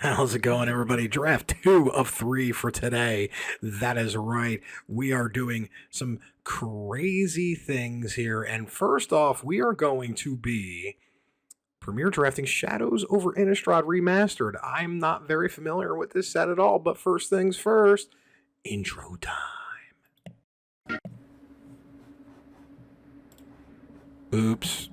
How's it going, everybody? Draft 2 of 3 for today. That is right. We are doing some crazy things here. And first off, we are going to be premiere drafting Shadows Over Innistrad Remastered. I'm not very familiar with this set at all, but first things first, intro time. Oops.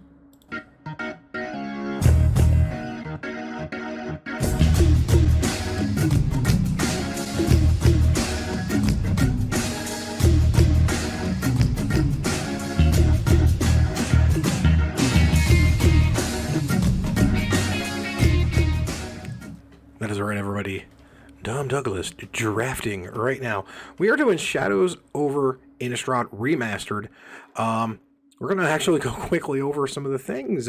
That is right, everybody. Dom Douglas drafting right now. We are doing Shadows Over Innistrad Remastered. We're going to actually go quickly over some of the things.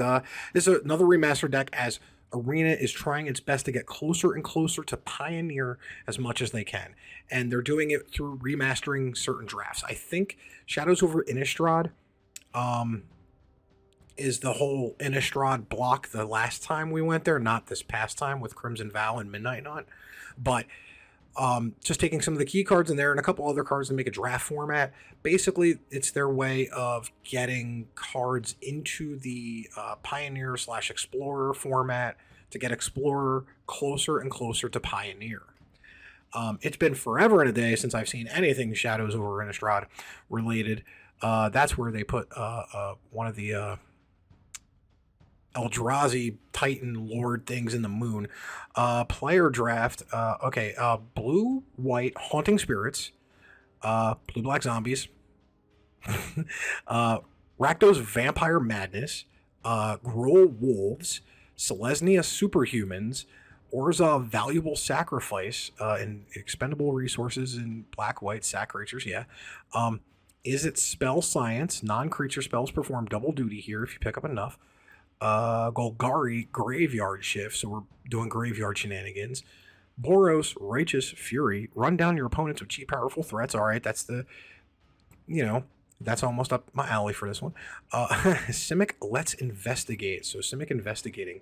This is another remastered deck as Arena is trying its best to get closer and closer to Pioneer as much as they can. And they're doing it through remastering certain drafts. I think Shadows Over Innistrad is the whole Innistrad block the last time we went there, not this past time with Crimson Vow and Midnight Knot. But just taking some of the key cards in there and a couple other cards to make a draft format. Basically, it's their way of getting cards into the Pioneer/Explorer format to get Explorer closer and closer to Pioneer. It's been forever and a day since I've seen anything Shadows Over Innistrad related. That's where they put one of the Eldrazi Titan Lord things in the moon. Player draft. Blue, white, Haunting Spirits. Blue, black zombies. Rakdos Vampire Madness. Gruul Wolves. Selesnya Superhumans. Orzhov Valuable Sacrifice. And Expendable Resources in black, white, sack creatures. Yeah. Is it Spell Science? Non-creature spells perform double duty here if you pick up enough. Golgari Graveyard Shift, so we're doing graveyard shenanigans. Boros Righteous Fury, run down your opponents with cheap powerful threats. All right, that's that's almost up my alley for this one. Simic Let's Investigate, so Simic Investigating.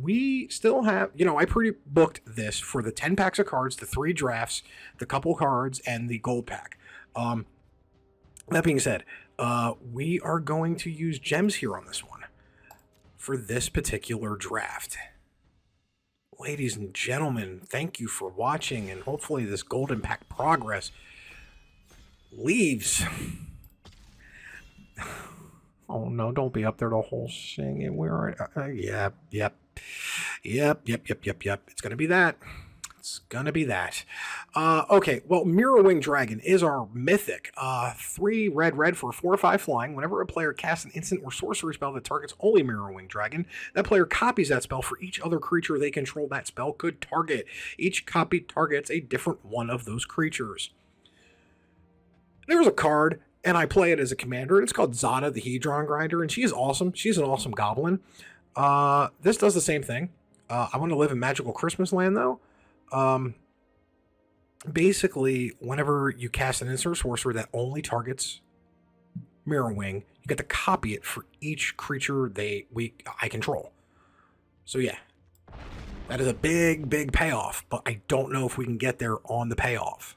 We still have, I pre-booked this for the 10 packs of cards, the 3 drafts, the couple cards, and the gold pack. That being said, we are going to use gems here on this one for this particular draft. Ladies and gentlemen, thank you for watching, and hopefully this golden pack progress leaves. Oh no, don't be up there the whole singing. Where yep. It's gonna be that. Okay, well, Mirrorwing Dragon is our mythic. 3 red for 4/5 flying. Whenever a player casts an instant or sorcery spell that targets only Mirrorwing Dragon, that player copies that spell for each other creature they control that spell could target. Each copy targets a different one of those creatures. There's a card, and I play it as a commander, and it's called Zada the Hedron Grinder, and she is awesome. She's an awesome goblin. This does the same thing. I want to live in Magical Christmas Land, though. Basically, whenever you cast an instant sorcerer that only targets Mirrorwing, you get to copy it for each creature I control. So yeah, that is a big payoff, but I don't know if we can get there on the payoff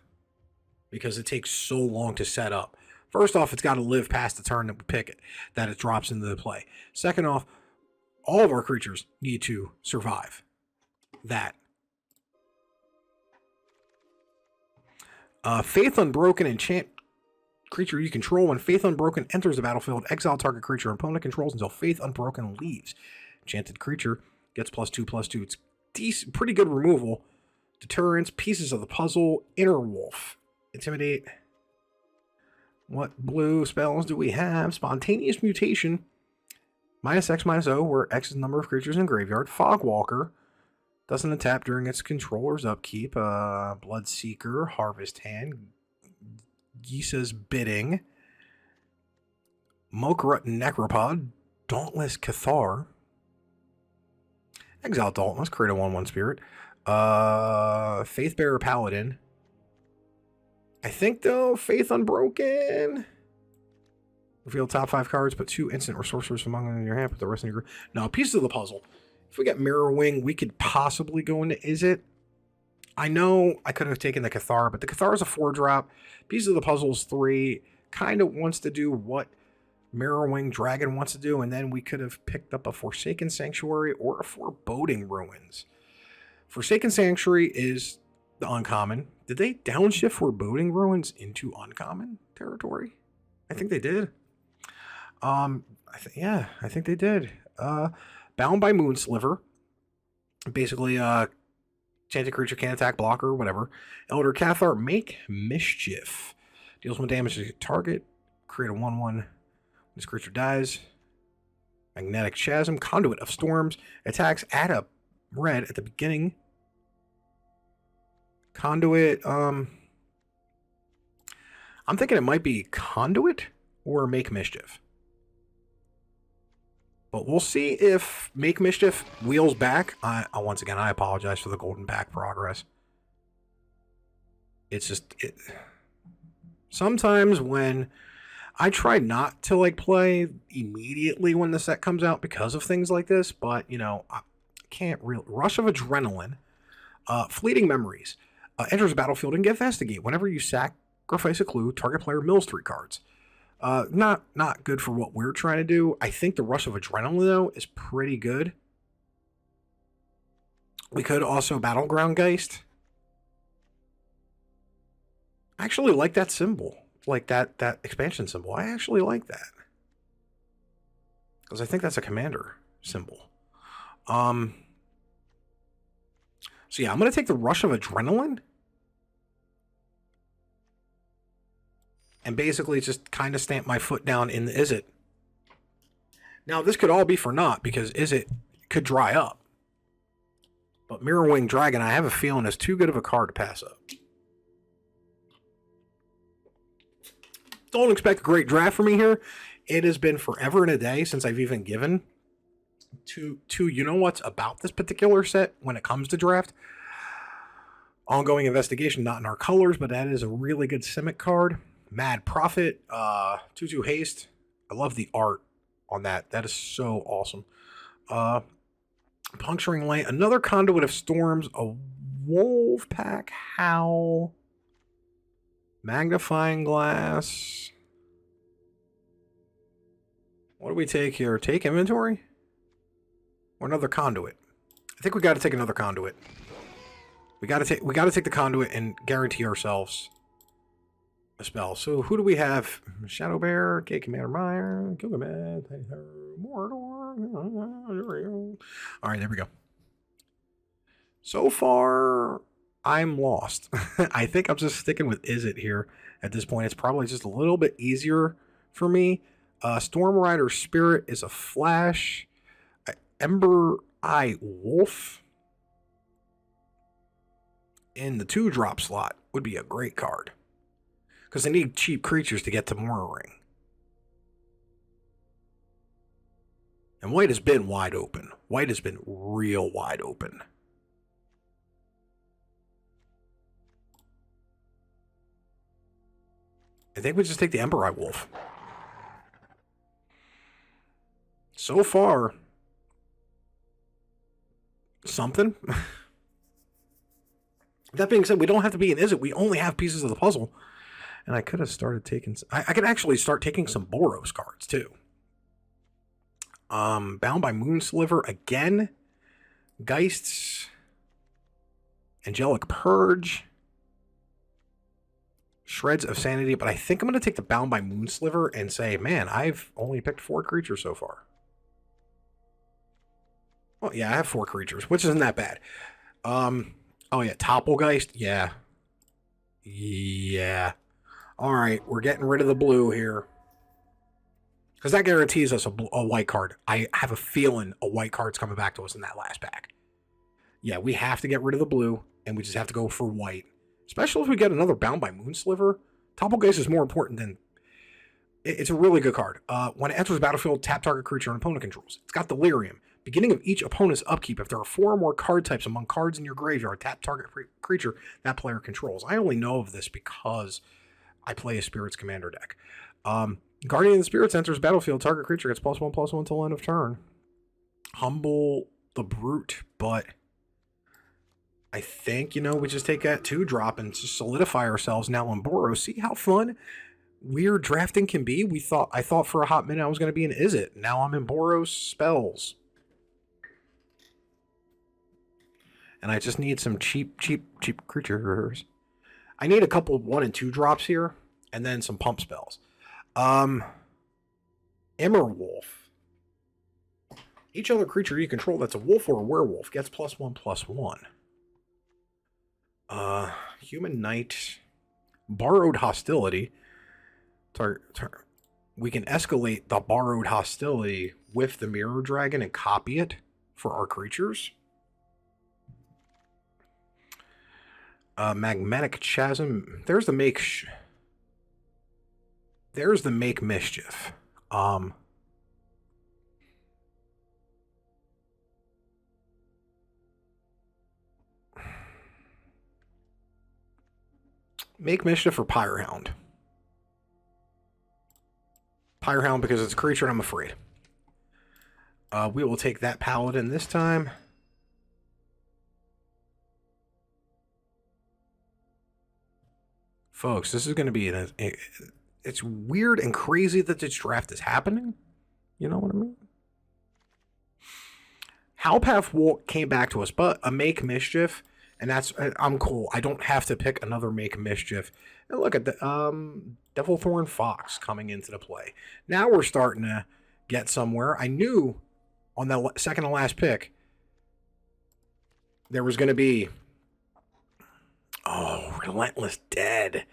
because it takes so long to set up. First off, it's got to live past the turn that we pick it, that it drops into the play. Second off, all of our creatures need to survive that. Faith Unbroken, enchant creature you control. When Faith Unbroken enters the battlefield, exile target creature opponent controls until Faith Unbroken leaves. Enchanted creature gets +2/+2. It's decent, pretty good removal. Deterrence, Pieces of the Puzzle, Inner Wolf, Intimidate. What blue spells do we have? Spontaneous Mutation, -X/-0, where X is the number of creatures in graveyard. Fogwalker. Doesn't untap during its controller's upkeep. Bloodseeker, Harvest Hand, Gisa's Bidding, Mokarut Necropod, Dauntless Cathar, Exile Dauntless, create a 1/1 spirit, Faithbearer Paladin. I think, though, Faith Unbroken. Reveal top 5 cards, put 2 instant or sorcerers from among them in your hand, put the rest in your group. No, Pieces of the Puzzle. If we get Mirror Wing, we could possibly go into Is It. I know I could have taken the Cathar, but the Cathar is a 4-drop. Piece of the Puzzle is 3. Kind of wants to do what Mirror Wing Dragon wants to do, and then we could have picked up a Forsaken Sanctuary or a Foreboding Ruins. Forsaken Sanctuary is the uncommon. Did they downshift Foreboding Ruins into uncommon territory? I think they did. I think they did. Bound by Moonsliver. Basically, Enchanted creature can't attack, blocker, whatever. Elder Cathar, Make Mischief. Deals 1 damage to the target. Create a 1/1. This creature dies. Magnetic Chasm, Conduit of Storms. Attacks, add a red at the beginning. Conduit, I'm thinking it might be Conduit or Make Mischief. But we'll see if Make Mischief wheels back. Once again, I apologize for the golden pack progress. It's just... Sometimes when... I try not to like play immediately when the set comes out because of things like this, but, you know, I can't really... Rush of Adrenaline. Fleeting Memories. Enters the battlefield and investigate. Whenever you sacrifice a clue, target player mills 3 cards. Not good for what we're trying to do. I think the Rush of Adrenaline, though, is pretty good. We could also Battleground Geist. I actually like that symbol. Like that expansion symbol. I actually like that. Because I think that's a commander symbol. So yeah, I'm going to take the Rush of Adrenaline. And basically just kind of stamp my foot down in the Is It. Now, this could all be for naught because Is It could dry up. But Mirror Wing Dragon, I have a feeling, is too good of a card to pass up. Don't expect a great draft from me here. It has been forever and a day since I've even given to you know what's about this particular set when it comes to draft. Ongoing Investigation, not in our colors, but that is a really good Simic card. Mad Prophet, 2/2 haste. I love the art on that. That is so awesome. Puncturing Lane, another Conduit of Storms, a Wolfpack Howl, Magnifying Glass. What do we take here? Take inventory? Or another Conduit? I think we got to take another Conduit. We got to take the Conduit and guarantee ourselves a spell. So who do we have? Shadow Bear, K Commander Meyer, Gilgamesh, Mordor. All right, there we go. So far, I'm lost. I think I'm just sticking with Is It here at this point. It's probably just a little bit easier for me. Storm Rider Spirit is a flash. Ember Eye Wolf in the 2-drop slot would be a great card. Because they need cheap creatures to get to Mora Ring. And white has been wide open. White has been real wide open. I think we just take the Ember Eye Wolf. So far, something. That being said, we don't have to be an Is It. We only have pieces of the puzzle. And I could have started taking... I could actually start taking some Boros cards, too. Bound by Moonsliver again. Geists. Angelic Purge. Shreds of Sanity. But I think I'm going to take the Bound by Moonsliver and say, man, I've only picked 4 creatures so far. Well, yeah, I have 4 creatures, which isn't that bad. Oh, yeah, Topplegeist. Yeah. Yeah. All right, we're getting rid of the blue here. Because that guarantees us a white card. I have a feeling a white card's coming back to us in that last pack. Yeah, we have to get rid of the blue, and we just have to go for white. Especially if we get another Bound by Moonsliver. Topplegeist is more important than... It's a really good card. When it enters the battlefield, tap target creature an opponent controls. It's got Delirium. Beginning of each opponent's upkeep, if there are 4 or more card types among cards in your graveyard, tap target creature that player controls. I only know of this because I play a Spirits Commander deck. Guardian of the Spirits enters battlefield. Target creature gets +1/+1 until end of turn. Humble the Brute, but I think, you know, we just take that 2-drop and just solidify ourselves now on Boros. See how fun weird drafting can be? I thought for a hot minute I was going to be in Izzet. Now I'm in Boros spells. And I just need some cheap creatures. I need a couple 1 and 2 drops here, and then some pump spells. Immerwolf. Each other creature you control that's a wolf or a werewolf gets +1/+1. Human Knight. Borrowed Hostility. We can escalate the Borrowed Hostility with the Mirror Dragon and copy it for our creatures. Magmatic Chasm. There's the Make Mischief. Make Mischief for Pyrehound. Pyrehound because it's a creature and I'm afraid. We will take that Paladin this time. Folks, this is going to be it's weird and crazy that this draft is happening. You know what I mean? Howlpath Walk came back to us, but a Make Mischief, and I'm cool. I don't have to pick another Make Mischief. And look at the Devilthorn Fox coming into the play. Now we're starting to get somewhere. I knew on the second to last pick there was going to be Relentless Dead.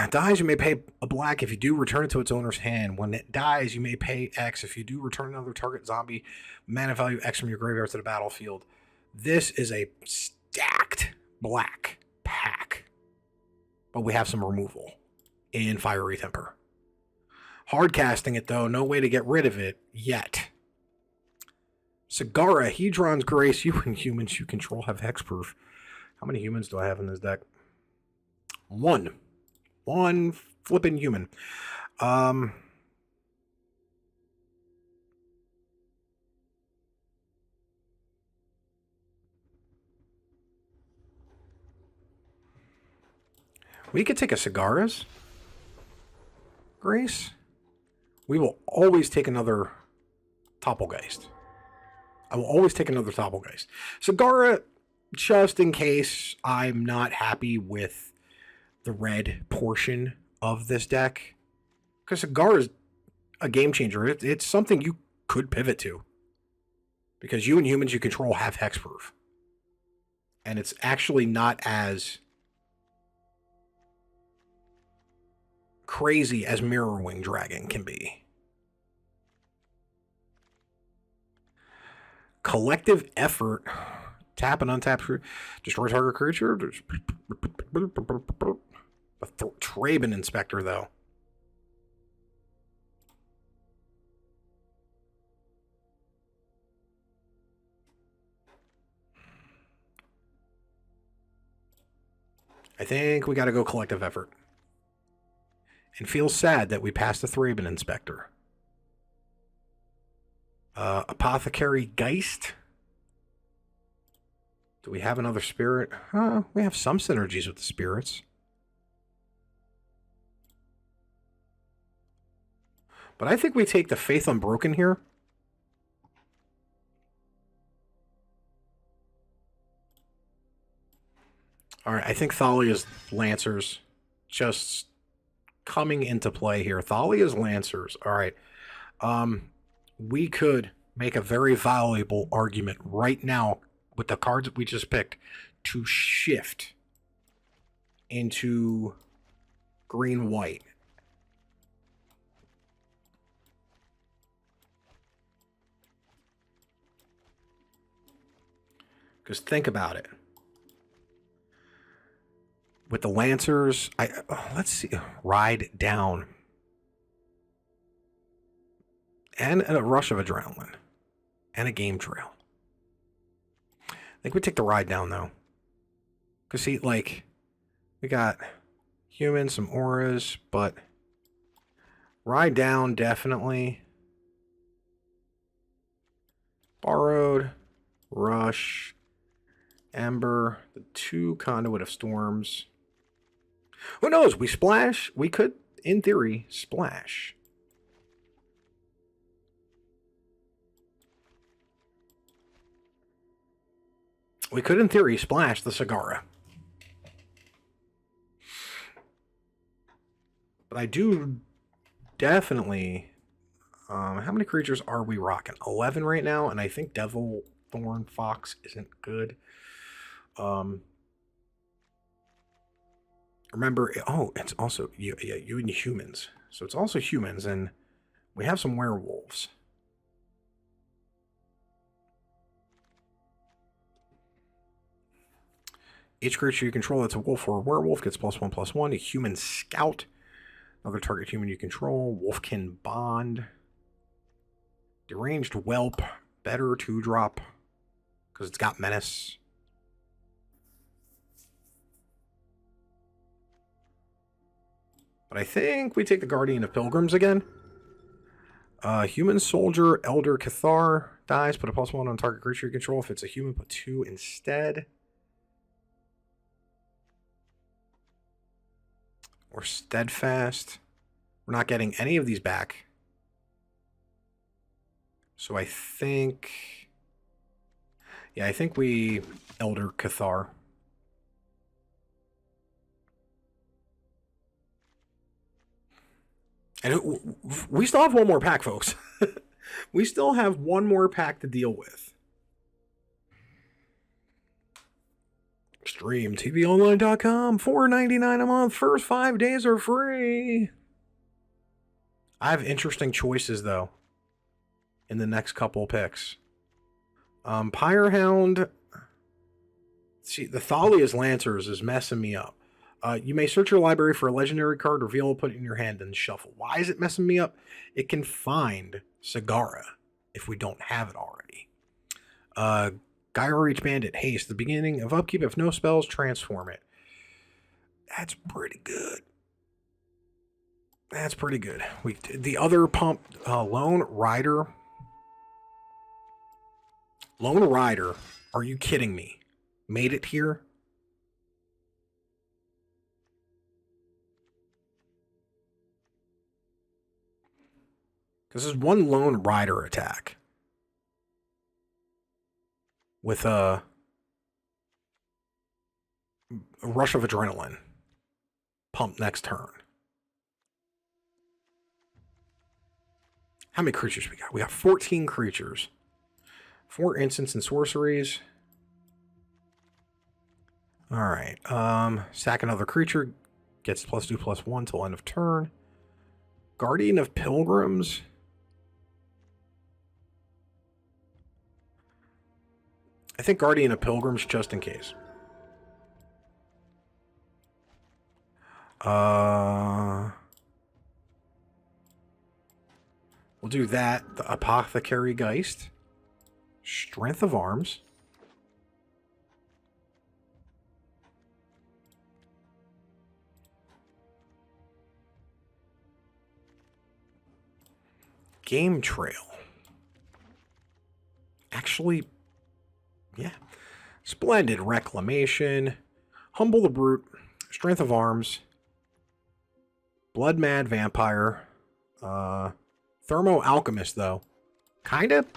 Dies, you may pay a black. If you do, return it to its owner's hand. When it dies, you may pay X. If you do, return another target zombie mana value X from your graveyard to the battlefield. This is a stacked black pack. But we have some removal in Fiery Temper. Hard casting it, though. No way to get rid of it yet. Sagara, Hedron's Grace. You and humans you control have hexproof. How many humans do I have in this deck? One flipping human. We could take a Sagara's Grace. We will always take another Topplegeist. I will always take another Topplegeist. Sagara, just in case I'm not happy with the red portion of this deck. Because Sagara is a game changer. It's something you could pivot to. Because you and humans you control have hexproof. And it's actually not as crazy as Mirrorwing Dragon can be. Collective Effort. Tap and untap. Destroy target creature. A Traben Inspector, though. I think we got to go Collective Effort. And feel sad that we passed the Thraben Inspector. Apothecary Geist. Do we have another spirit? We have some synergies with the spirits. But I think we take the Faith Unbroken here. All right, I think Thalia's Lancers just coming into play here. Thalia's Lancers. All right. We could make a very valuable argument right now with the cards that we just picked to shift into green-white. Because think about it. With the Lancers, let's see, Ride Down. And a Rush of Adrenaline. And a Game Trail. I think we take the Ride Down, though. Because, see, like, we got humans, some auras, but Ride Down, definitely. Borrowed, Rush, Ember, the 2 Conduit of Storms. Who knows? We splash. We could, in theory, splash. We could, in theory, splash the Sagara. But I do definitely... how many creatures are we rocking? 11 right now, and I think Devil Thorn Fox isn't good. Remember, oh, it's also, you and humans. So it's also humans, and we have some werewolves. Each creature you control that's a wolf or a werewolf gets +1/+1. A human scout. Another target human you control. Wolfkin Bond. Deranged Whelp. Better 2-drop. Because it's got menace. But I think we take the Guardian of Pilgrims again. Human Soldier, Elder Cathar. Dies, put a +1 on target creature you control. If it's a human, put 2 instead. Or Steadfast. We're not getting any of these back. So I think... yeah, I think we Elder Cathar. And we still have one more pack, folks. We still have one more pack to deal with. StreamTVOnline.com, $4.99 a month. First 5 days are free. I have interesting choices, though, in the next couple picks. Pyrehound. See, the Thalia's Lancers is messing me up. You may search your library for a legendary card, reveal it, put it in your hand, and shuffle. Why is it messing me up? It can find Sagara if we don't have it already. Gyro Reach Bandit, Haste. The beginning of upkeep. If no spells, transform it. That's pretty good. That's pretty good. The other pump, Lone Rider. Lone Rider, are you kidding me? Made it here? This is one Lone Rider attack. With a rush of adrenaline. Pump next turn. How many creatures we got? We got 14 creatures. 4 instants and sorceries. Alright. Sack another creature. Gets +2/+1 till end of turn. Guardian of Pilgrims. I think Guardian of Pilgrims just in case. We'll do that. The Apothecary Geist. Strength of Arms. Game Trail. Actually, yeah. Splendid Reclamation. Humble the Brute. Strength of Arms. Blood Mad Vampire. Thermo Alchemist, though. Kind of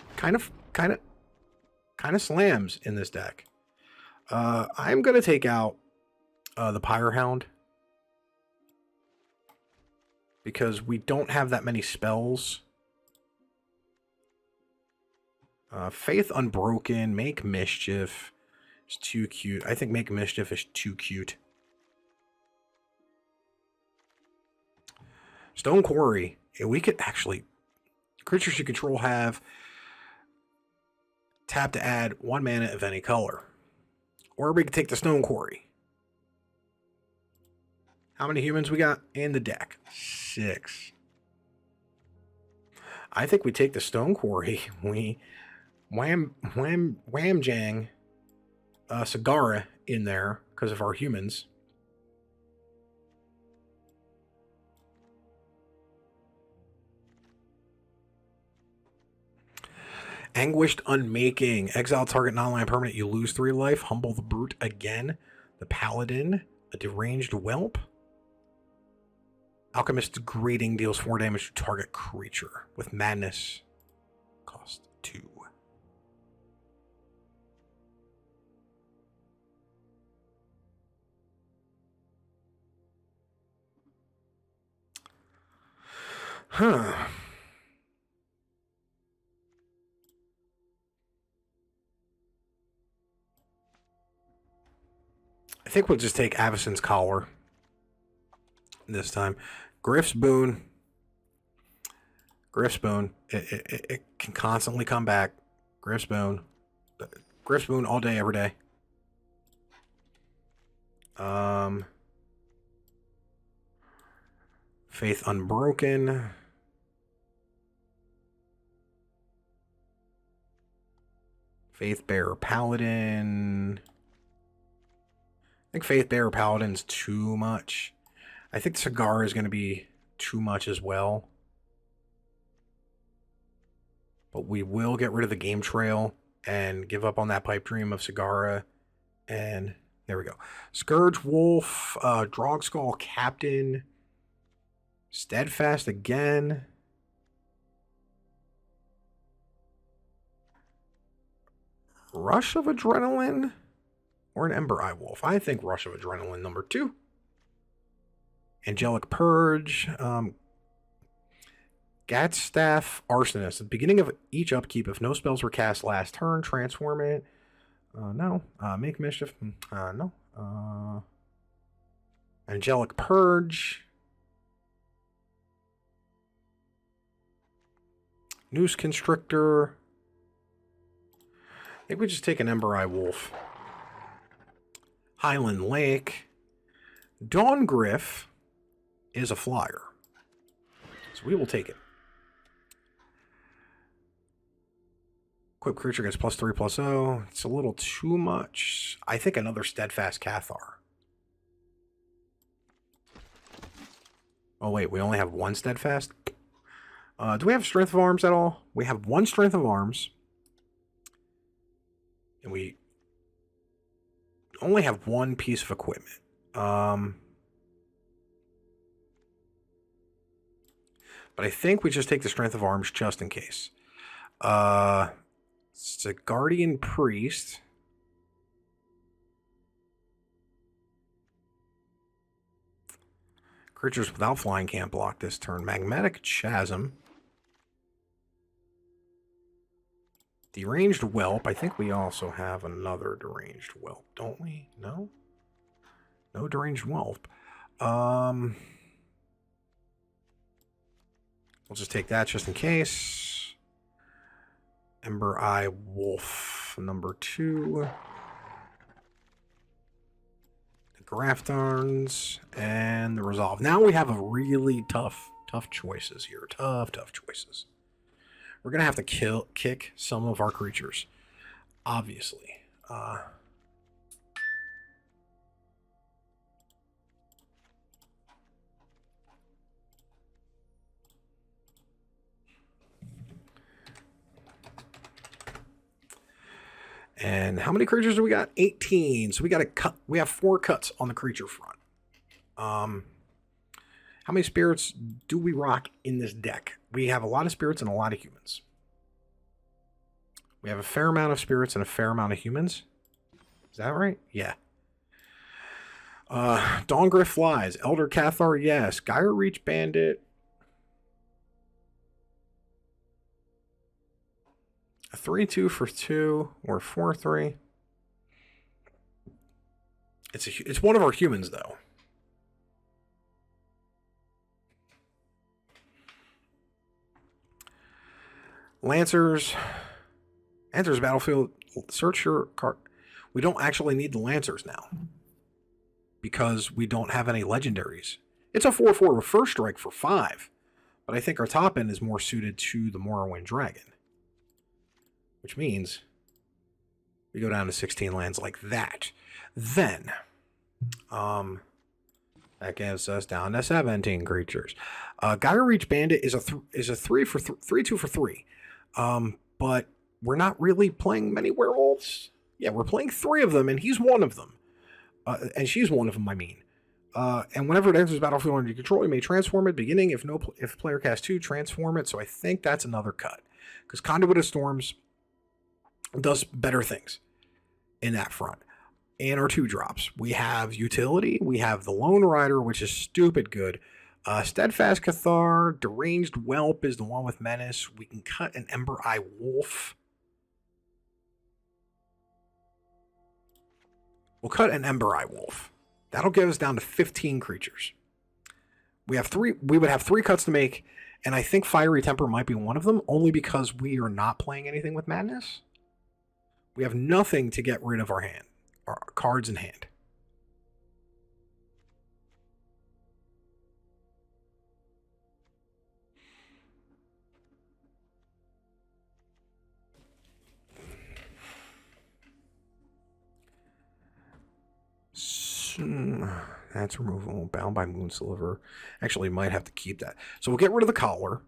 slams in this deck. I'm going to take out the Pyrehound. Because we don't have that many spells. Faith Unbroken, Make Mischief is too cute. I think Make Mischief is too cute. Stone Quarry. We could actually... creatures you control have tap to add 1 mana of any color. Or we could take the Stone Quarry. How many humans we got in the deck? 6. I think we take the Stone Quarry. We wham jang Sagara in there because of our humans. Anguished Unmaking. Exile target non-land permanent. You lose 3 life. Humble the Brute again. The Paladin. A Deranged Whelp. Alchemist Greeting deals 4 damage to target creature with Madness. Cost 2. Huh. I think we'll just take Avacyn's Collar this time. Griff's Boon. Griff's Boon. It can constantly come back. Griff's Boon. Griff's Boon all day, every day. Faith Unbroken. Faith Bearer Paladin. I think Faith Bearer Paladin's too much. I think Cigar is going to be too much as well. But we will get rid of the Game Trail and give up on that Pipe Dream of Sagara. And there we go. Scourge Wolf, Drogskull Captain, Steadfast again. Rush of Adrenaline or an Ember Eye Wolf. I think Rush of Adrenaline number 2. Angelic Purge, Gatstaff Arsonist. At the beginning of each upkeep, if no spells were cast last turn, transform it. No. Make Mischief. No. Angelic Purge. Noose Constrictor. I think we just take an Ember Eye Wolf. Highland Lake. Dawn Griff is a flyer. So we will take it. Equip creature gets +3/+0. It's a little too much. I think another Steadfast Cathar. Oh wait, we only have 1 Steadfast? Do we have Strength of Arms at all? We have 1 Strength of Arms. And we only have 1 piece of equipment. But I think we just take the Strength of Arms just in case. It's a Guardian Priest. Creatures without flying can't block this turn. Magmatic Chasm. Deranged Whelp. I think we also have another Deranged Whelp, don't we? No? No Deranged Whelp. We'll just take that just in case. Ember Eye Wolf, number 2. The Graftarns, and the Resolve. Now we have a really tough choices here. Tough choices. We're going to have to kick some of our creatures, obviously. And how many creatures do we got? 18. So we got to cut. We have 4 cuts on the creature front. How many spirits do we rock in this deck? We have a lot of spirits and a lot of humans. We have a fair amount of spirits and a fair amount of humans. Is that right? Yeah. Dawngriff Flies. Elder Cathar, yes. Gyre Reach Bandit. A 3/2 for 2 or 4/3. It's one of our humans though. Lancers. Enters battlefield. Search your card. We don't actually need the Lancers now. Because we don't have any legendaries. It's a 4/4 with first strike for 5. But I think our top end is more suited to the Morrowind Dragon. Which means we go down to 16 lands like that. Then, that gives us down to 17 creatures. Gyre Reach Bandit is a 3/2 for 3. But we're not really playing many werewolves. Yeah, we're playing 3 of them, and he's one of them. And she's one of them, I mean. And whenever it enters the battlefield under your control, you may transform it. Beginning, if player casts 2, transform it. So I think that's another cut. Because Conduit of Storms does better things in that front. And our 2 drops. We have Utility. We have the Lone Rider, which is stupid good. Steadfast Cathar. Deranged Whelp is the one with Menace. We can cut an Ember Eye Wolf. We'll cut an Ember Eye Wolf. That'll get us down to 15 creatures. We would have 3 cuts to make, and I think Fiery Temper might be one of them, only because we are not playing anything with Madness. We have nothing to get rid of our cards in hand. That's removable. Bound by Moonsliver. Actually, might have to keep that. So we'll get rid of the collar.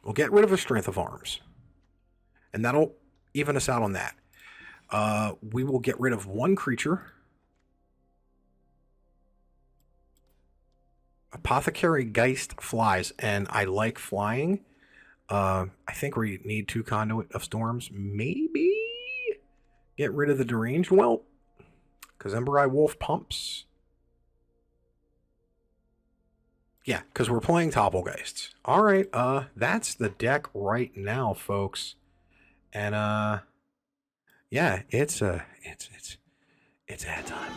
We'll get rid of the Strength of Arms. And that'll even us out on that. We will get rid of 1 creature. Apothecary Geist flies, and I like flying. I think we need 2 Conduit of Storms. Maybe get rid of the Deranged Whelp, because Ember Eye Wolf pumps. Yeah, because we're playing Topplegeists. All right, that's the deck right now, folks. And yeah, it's ad time.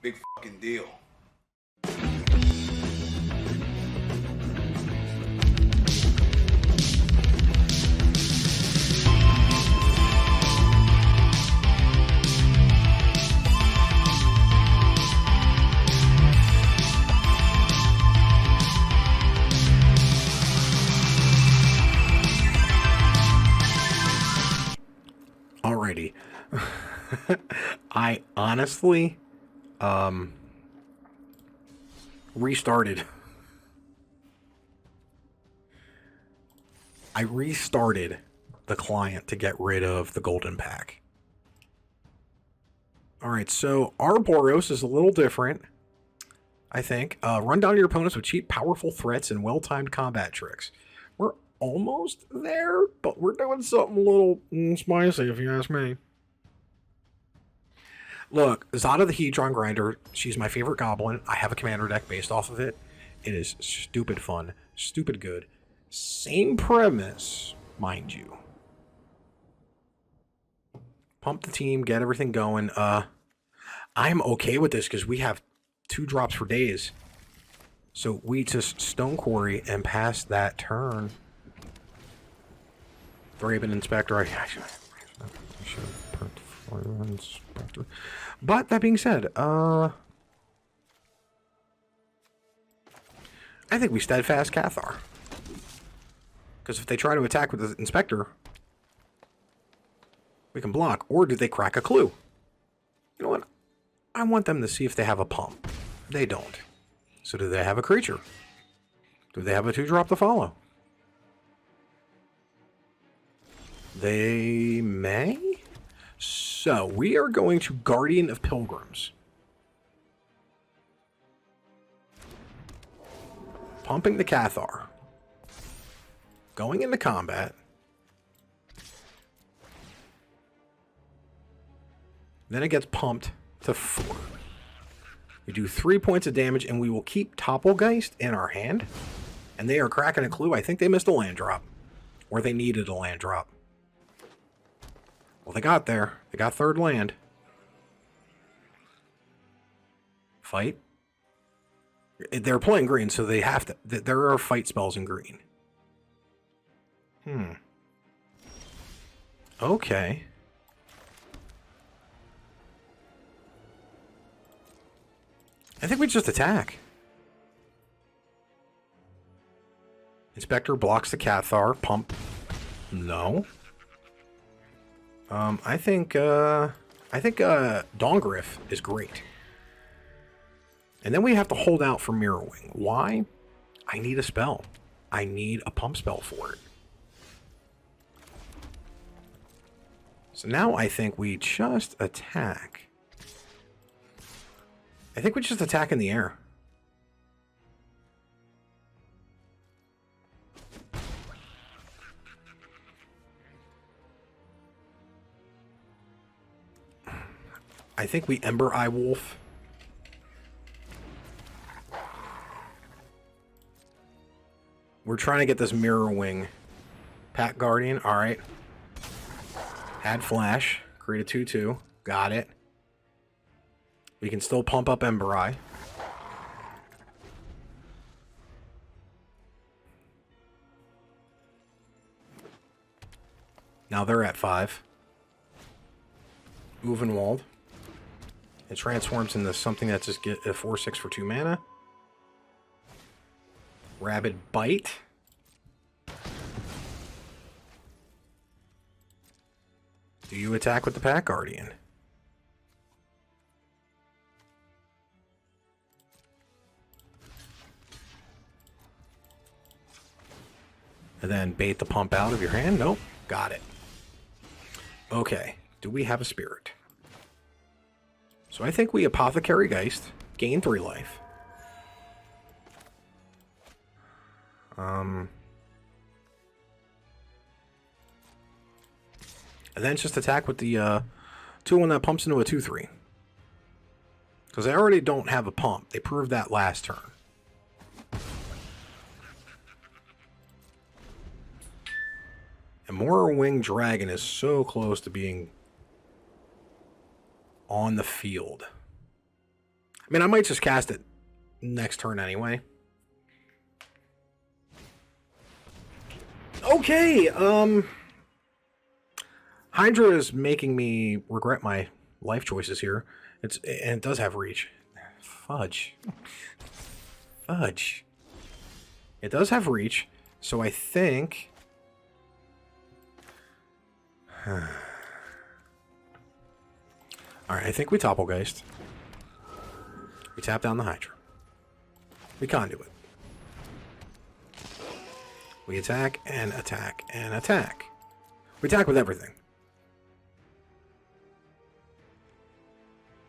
Big fucking deal. Alrighty. I honestly restarted. I restarted the client to get rid of the golden pack. Alright, so our Boros is a little different, I think. Run down your opponents with cheap, powerful threats and well-timed combat tricks. We're almost there, but we're doing something a little spicy, if you ask me. Look, Zada the Hedron Grinder, she's my favorite goblin. I have a commander deck based off of it. It is stupid fun, stupid good. Same premise, mind you. Pump the team, get everything going. I'm okay with this because we have 2 drops for days. So we just Stone Quarry and pass that turn. Thraben Inspector. I should put Thraben Inspector. But that being said, I think we Steadfast Cathar. Because if they try to attack with the Inspector, we can block. Or do they crack a clue? You know what? I want them to see if they have a pump. They don't. So do they have a creature? Do they have a 2-drop to follow? They may? So we are going to Guardian of Pilgrims. Pumping the Cathar. Going into combat. Then it gets pumped to 4. We do 3 points of damage, and we will keep Topplegeist in our hand. And they are cracking a clue. I think they missed a land drop. Or they needed a land drop. Well, they got there. They got 3rd land. Fight? They're playing green, so they have to... There are fight spells in green. Okay. I think we just attack. Inspector blocks the Cathar. Pump. No. I think Dongriff is great. And then we have to hold out for Mirrorwing. Why? I need a spell. I need a pump spell for it. So now I think we just attack. I think we just attack in the air. I think we Ember Eye Wolf. We're trying to get this Mirrorwing. Pack Guardian, alright. Add Flash. Create a 2/2. Got it. We can still pump up Ember Eye. Now they're at 5. Uvenwald. It transforms into something that just get a 4/6 for 2 mana. Rabid Bite. Do you attack with the Pack Guardian? And then bait the pump out of your hand? Nope. Got it. Okay. Do we have a spirit? So I think we Apothecary Geist. Gain 3 life. And then just attack with the 2-1 that pumps into a 2/3. Because they already don't have a pump. They proved that last turn. And Morrowing Dragon is so close to being on the field. I mean, I might just cast it next turn anyway. Okay, Hydra is making me regret my life choices here. And it does have reach. Fudge. Fudge. It does have reach, so I think... Alright, I think we Topplegeist. We tap down the Hydra. We Conduit. We attack and attack and attack. We attack with everything.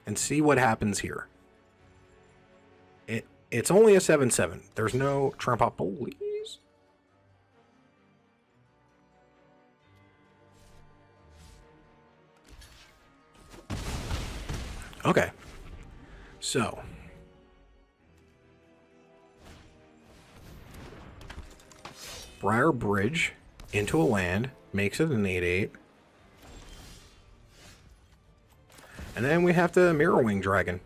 And see what happens here. It's only a 7/7. There's no Trampopolise. Okay. So. Briar Bridge into a land. Makes it an 8/8. And then we have to Mirrorwing Dragon.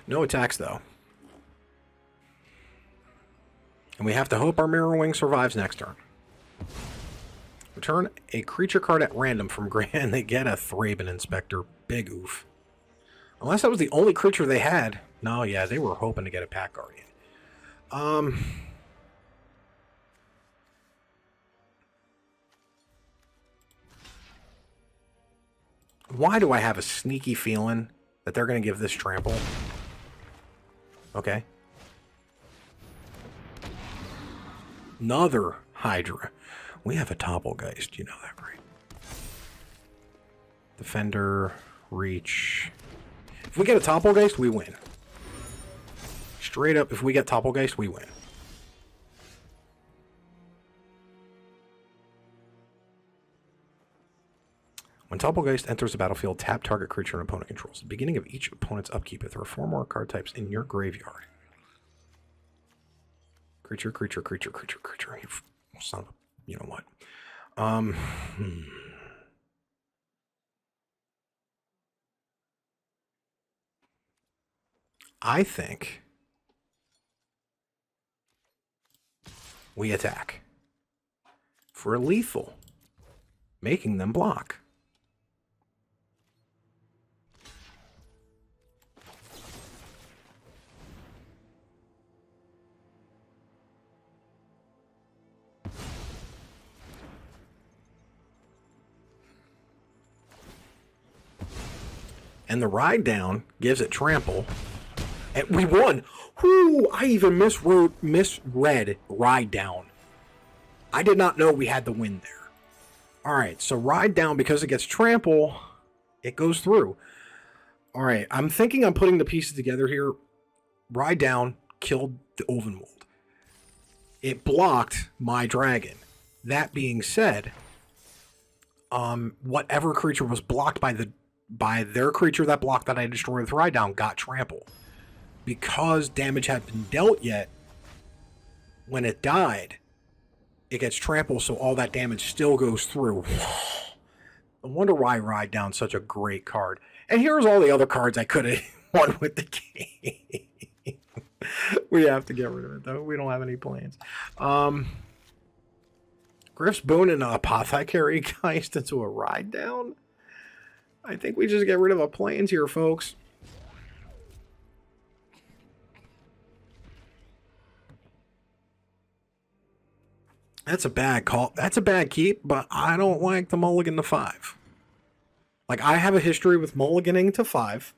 No attacks, though. And we have to hope our Mirrorwing survives next turn. Return a creature card at random from Grand and they get a Thraben Inspector. Big oof. Unless that was the only creature they had. No, yeah, they were hoping to get a Pack Guardian. Why do I have a sneaky feeling that they're going to give this trample? Okay. Another Hydra. We have a Topplegeist, you know that, right? Defender, Reach. If we get a Topplegeist, we win. Straight up, if we get Topplegeist, we win. When Topplegeist enters the battlefield, tap target creature an opponent controls. At the beginning of each opponent's upkeep, if there are 4 more card types in your graveyard, Creature. You son of a, you know what? I think we attack for a lethal, making them block. And the ride down gives it trample. And we won. Whoo! I even misread ride down. I did not know we had the win there. Alright, so ride down, because it gets trample, it goes through. Alright, I'm thinking I'm putting the pieces together here. Ride down killed the Ovenwold. It blocked my dragon. That being said, whatever creature was blocked by their creature that blocked that I destroyed with ride down got trample. Because damage hadn't been dealt yet, when it died, it gets trample, so all that damage still goes through. I wonder why Ride Down's such a great card. And here's all the other cards I could have won with the game. We have to get rid of it, though. We don't have any plans. Griff's Boon and an Apothecary Geist into a Ride Down? I think we just get rid of a plains here, folks. That's a bad call. That's a bad keep, but I don't like the mulligan to 5. Like, I have a history with mulliganing to 5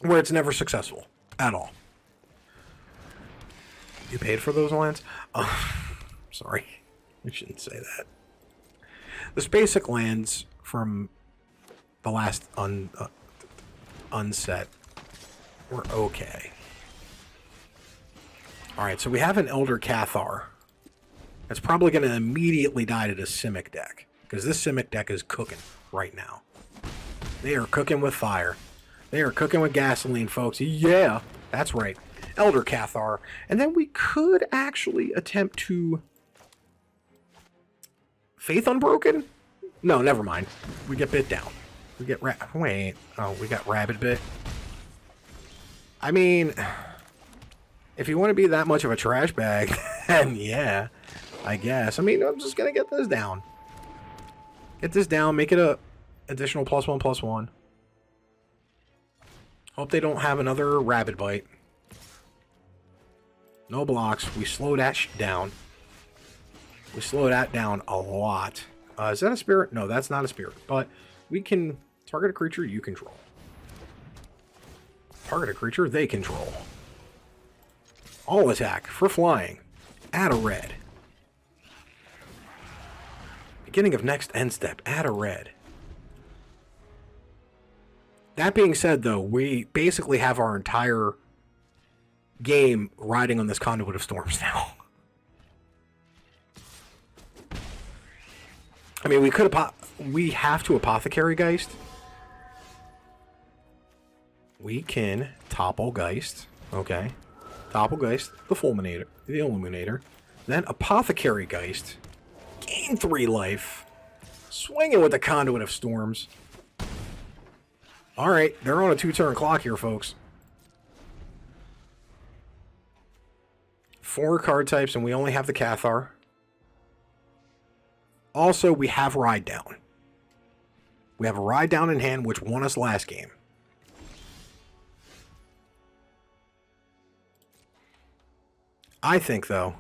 where it's never successful at all. You paid for those lands? Sorry. I shouldn't say that. This basic lands from the last unset were okay. Alright, so we have an Elder Cathar. It's probably going to immediately die to the Simic deck, because this Simic deck is cooking right now. They are cooking with fire. They are cooking with gasoline, folks. Yeah, that's right. Elder Cathar. And then we could actually attempt to... Faith Unbroken? No, never mind. We get bit down. We get wait. Oh, we got Rabid Bit. I mean, if you want to be that much of a trash bag, then yeah, I guess. I mean, I'm just going to get this down. Get this down, make it a additional +1/+1. Hope they don't have another Rabid Bite. No blocks. We slow that down. We slow that down a lot. Is that a spirit? No, that's not a spirit. But we can target a creature you control. Target a creature they control. All attack for flying. Add a red. Beginning of next end step. Add a red. That being said, though, we basically have our entire game riding on this Conduit of Storms now. I mean, we have to Apothecary Geist. We can topple Geist. Okay. Topple Geist, the Fulminator, the Illuminator. Then Apothecary Geist. Gain 3 life. Swinging with the Conduit of Storms. Alright, they're on a 2-turn clock here, folks. 4 card types, and we only have the Cathar. Also, we have Ride Down. We have a Ride Down in hand, which won us last game. I think, though,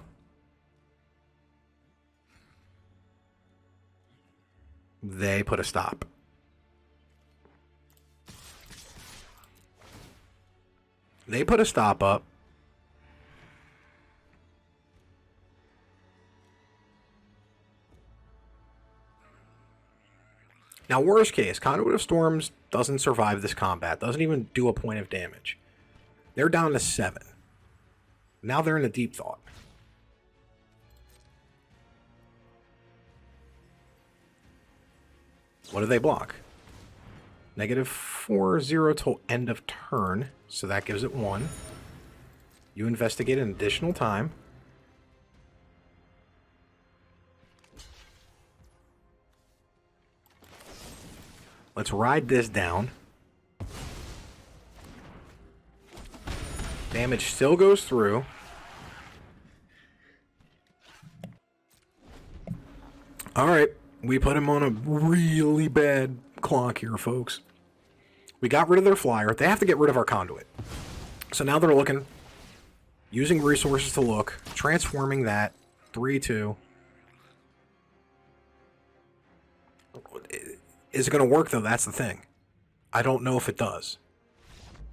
they put a stop. They put a stop up. Now, worst case, Conduit of Storms doesn't survive this combat. Doesn't even do a point of damage. They're down to 7. Now they're in a Deep Thought. What do they block? -4/0 till end of turn. So that gives it 1. You investigate an additional time. Let's ride this down. Damage still goes through. Alright, we put him on a really bad clock here, folks. We got rid of their flyer. They have to get rid of our conduit. So now they're looking, using resources to look, transforming that, 3-2. Is it going to work, though? That's the thing. I don't know if it does.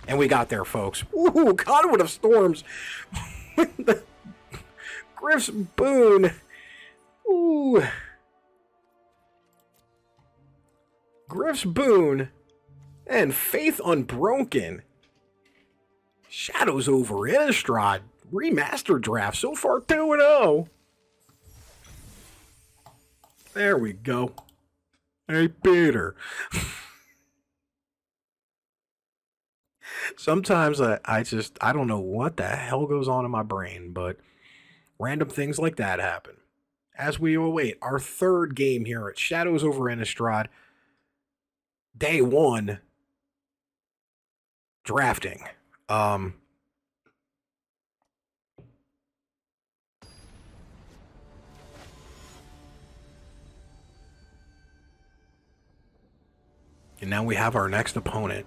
And we got there, folks. Ooh, Conduit of Storms. Griff's Boon. Ooh. Griff's Boon. And Faith Unbroken. Shadows Over Innistrad Remastered draft. So far, 2-0. There we go. Hey, Peter. Sometimes I don't know what the hell goes on in my brain, but random things like that happen. As we await our third game here at Shadows Over Innistrad, day 1, drafting. And now we have our next opponent.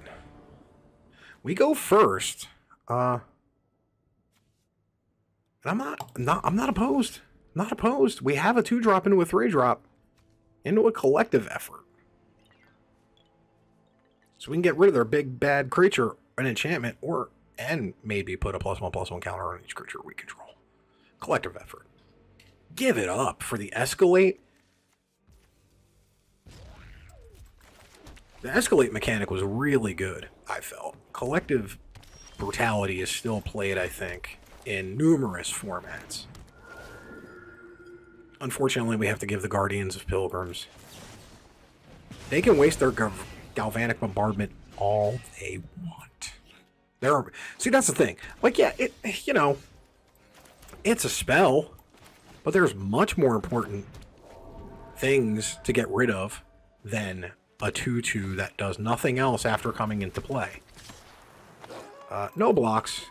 We go first. And I'm not opposed. Not opposed. We have a 2-drop into a 3-drop into a collective effort. So we can get rid of their big bad creature, an enchantment, and maybe put a +1/+1 counter on each creature we control. Collective effort. Give it up for the Escalate. The Escalate mechanic was really good, I felt. Collective Brutality is still played, I think, in numerous formats. Unfortunately, we have to give the Guardians of Pilgrims. They can waste their Galvanic Bombardment all they want. See, that's the thing. Like, yeah, it's a spell, but there's much more important things to get rid of than a 2/2 that does nothing else after coming into play. No blocks.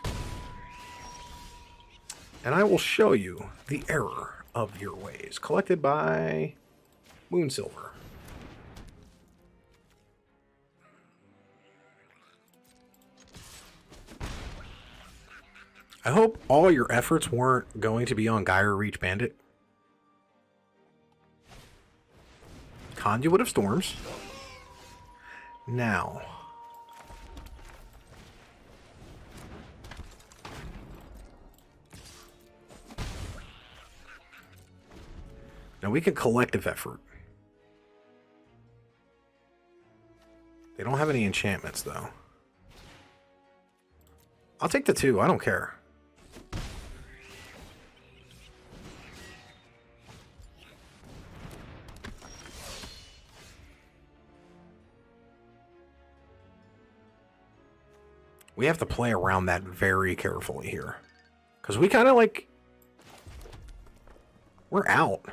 And I will show you the error of your ways. Collected by Moonsilver. I hope all your efforts weren't going to be on Gyre Reach Bandit. Conduit of Storms. Now. Now we can collective effort. They don't have any enchantments, though. I'll take the 2. I don't care. We have to play around that very carefully here. Because we kind of like... We're out.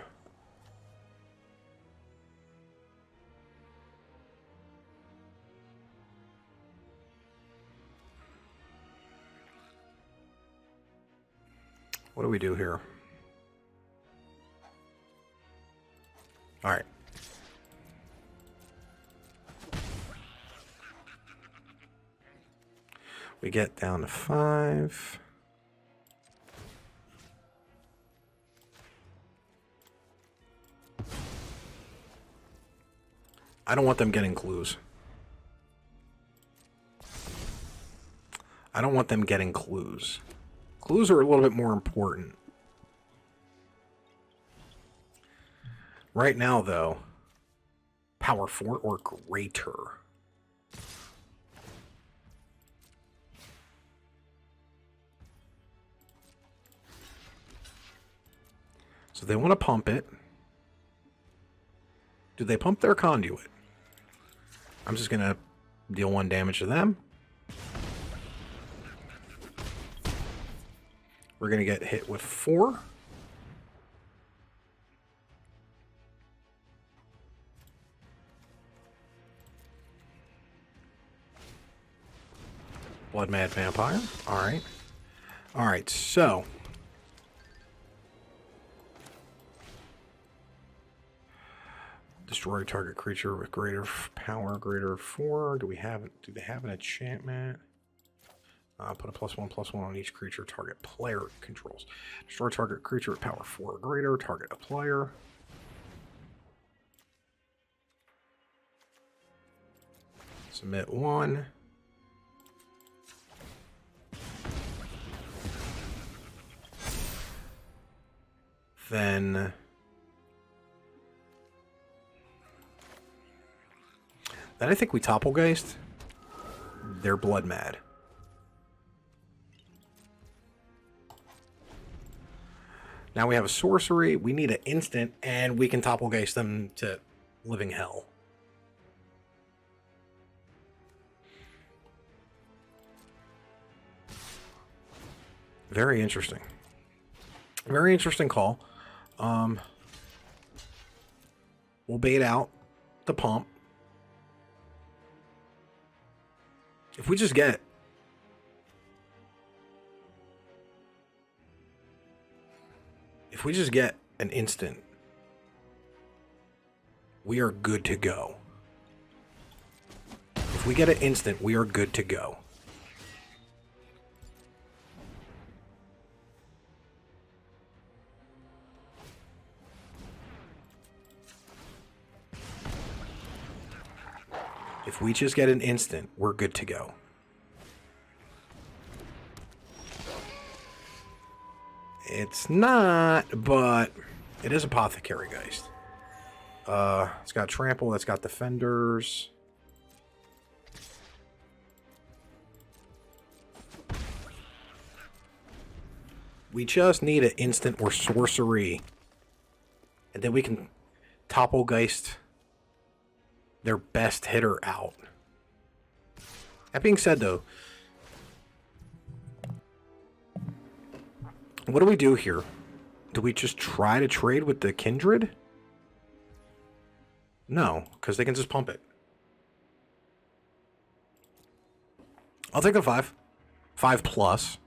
What do we do here? All right. We get down to 5. I don't want them getting clues. I don't want them getting clues. Clues are a little bit more important. Right now, though, power 4 or greater. So they want to pump it. Do they pump their conduit? I'm just going to deal 1 damage to them. We're going to get hit with 4. Blood Mad Vampire. Alright. Alright, so. Destroy target creature with greater power, greater 4. Do they have an enchantment? Put a +1/+1 on each creature target player controls. Destroy target creature with power 4 or greater, target a player. Submit 1. Then I think we Topplegeist. They're blood mad. Now we have a sorcery. We need an instant, and we can Topplegeist them to living hell. Very interesting. Very interesting call. We'll bait out the pump. If we just get an instant, we are good to go. If we get an instant, we are good to go. If we just get an instant, we're good to go. It's not, but it is Apothecary Geist. It's got Trample, it's got Defenders. We just need an instant or sorcery. And then we can Topplegeist their best hitter out. That being said, though, what do we do here? Do we just try to trade with the Kindred? No, because they can just pump it. I'll take the 5. 5 plus.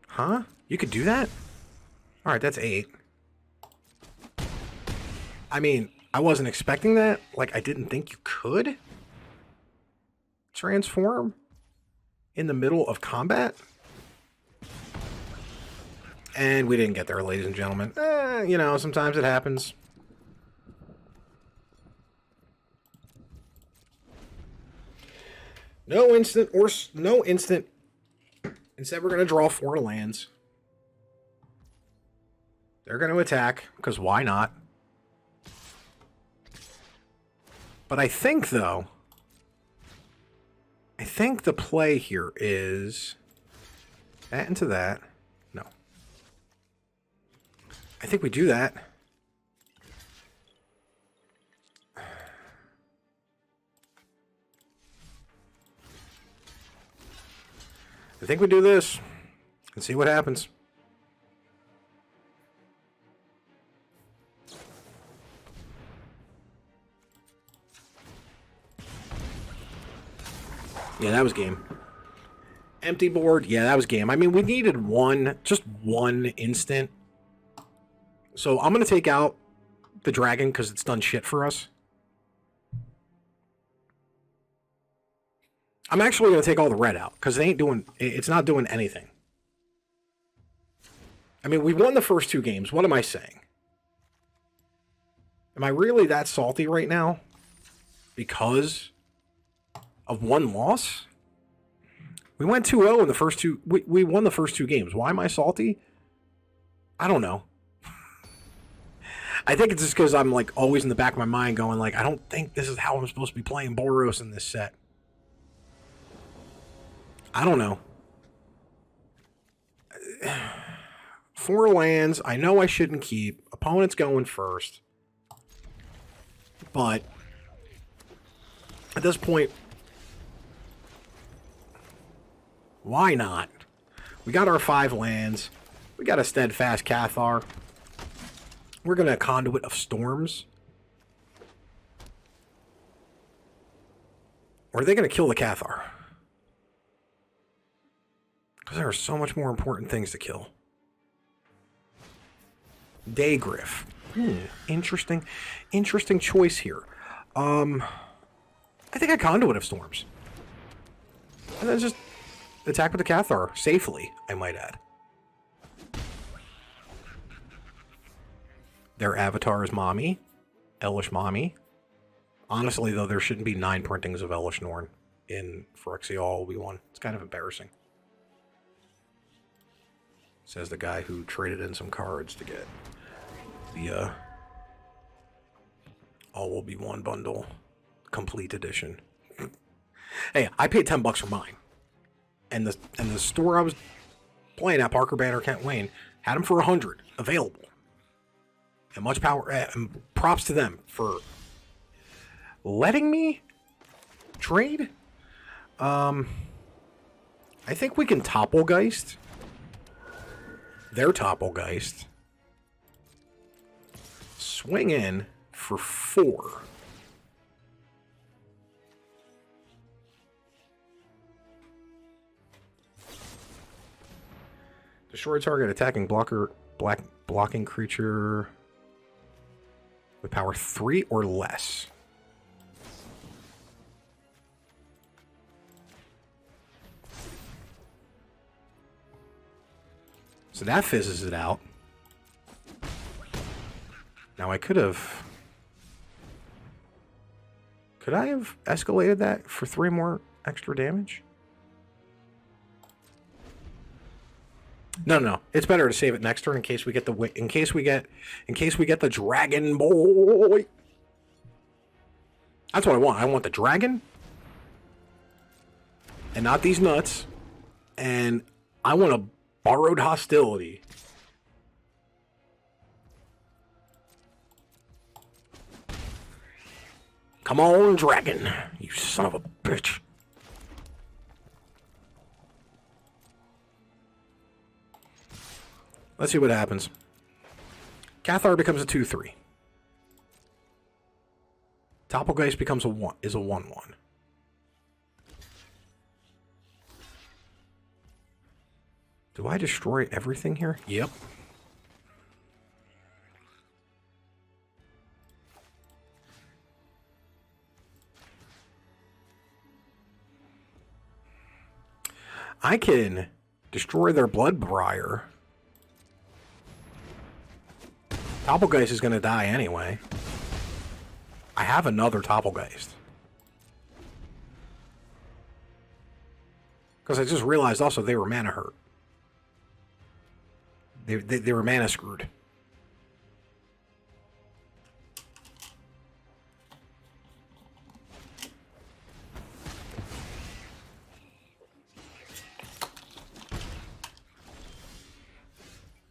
Huh? You could do that? Alright, that's 8. I mean, I wasn't expecting that. Like, I didn't think you could transform in the middle of combat. And we didn't get there, ladies and gentlemen. You know, sometimes it happens. No instant or no instant. Instead, we're going to draw 4 lands. They're going to attack, because why not? But I think, though, I think the play here is that into that. No. I think we do that. I think we do this and see what happens. Yeah, that was game. Empty board. Yeah, that was game. I mean, we needed just one instant. So I'm going to take out the dragon because it's done shit for us. I'm actually going to take all the red out because it's not doing anything. I mean, we won the first 2 games. What am I saying? Am I really that salty right now? Because of 1 loss? We went 2-0 in the first 2. We won the first 2 games. Why am I salty? I don't know. I think it's just because I'm like always in the back of my mind going like, I don't think this is how I'm supposed to be playing Boros in this set. I don't know. 4 lands. I know I shouldn't keep. Opponent's going first. But at this point, why not? We got our 5 lands. We got a Steadfast Cathar. We're going to Conduit of Storms. Or are they going to kill the Cathar? Because there are so much more important things to kill. Daygriff. Interesting choice here. I think I Conduit of Storms. And then just attack with the Cathar safely, I might add. Their avatar is Mommy. Elish Mommy. Honestly, though, there shouldn't be 9 printings of Elish Norn in Phyrexian V1. It's kind of embarrassing. Says the guy who traded in some cards to get the All Will Be One bundle complete edition. Hey, I paid $10 for mine. And the store I was playing at, Parker Banner Kent Wayne, had them for 100 available. And much power and props to them for letting me trade. I think we can Topplegeist. Their Topplegeist. Swing in for 4. Destroy target attacking blocking creature with power 3 or less. So that fizzes it out. Now I could I have escalated that for 3 more extra damage? No. It's better to save it next turn in case we get the dragon boy. That's what I want. I want the dragon and not these nuts. And I want a borrowed hostility. Come on, dragon, you son of a bitch. Let's see what happens. Cathar becomes a 2/3. Topplegeist becomes a 1/1. Do I destroy everything here? Yep. I can destroy their Bloodbriar. Topplegeist is going to die anyway. I have another Topplegeist. Because I just realized also they were mana hurt. They were mana screwed.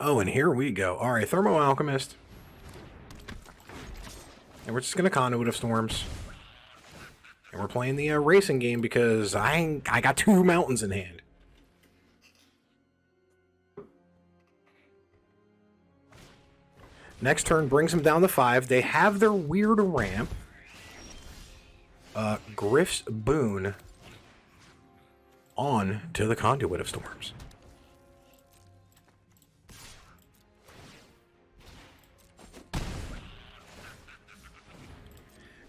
Oh, and here we go. All right, Thermo Alchemist. And we're just going to Conduit of Storms. And we're playing the racing game because I got 2 mountains in hand. Next turn brings them down to 5. They have their weird ramp. Griff's Boon on to the Conduit of Storms.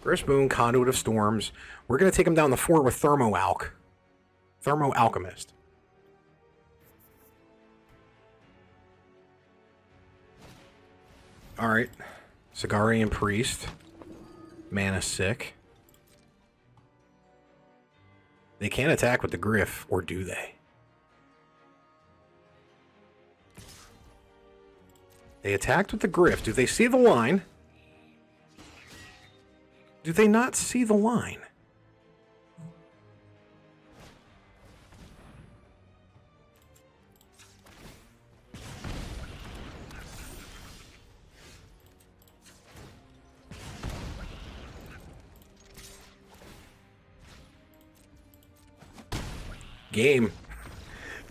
Griff's Boon, Conduit of Storms. We're going to take them down to 4 with Thermo Alchemist. Alright. Sigarian Priest. Mana Sick. They can't attack with the Griff, or do they? They attacked with the Griff. Do they see the line? Do they not see the line? Game.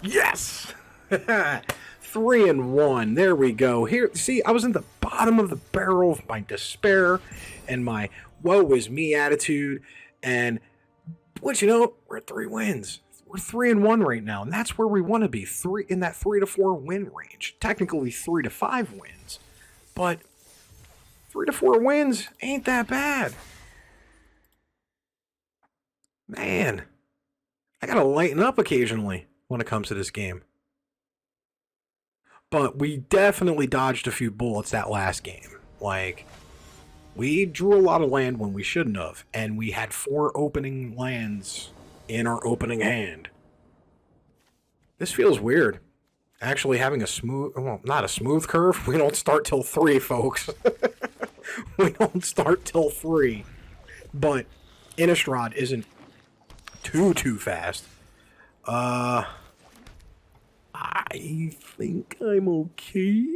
Yes! 3-1. There we go. Here, see, I was in the bottom bottom of the barrel of my despair and my woe is me attitude. And what you know, we're at 3 wins. We're 3-1 right now, and that's where we want to be. In that 3 to 4 win range. Technically 3 to 5 wins, but 3 to 4 wins ain't that bad. Man, I gotta lighten up occasionally when it comes to this game. But we definitely dodged a few bullets that last game. Like, we drew a lot of land when we shouldn't have, and we had 4 opening lands in our opening hand. This feels weird. Actually having a smooth, well, not a smooth curve. We don't start till 3, folks. We don't start till 3. But Innistrad isn't too fast. I think I'm okay.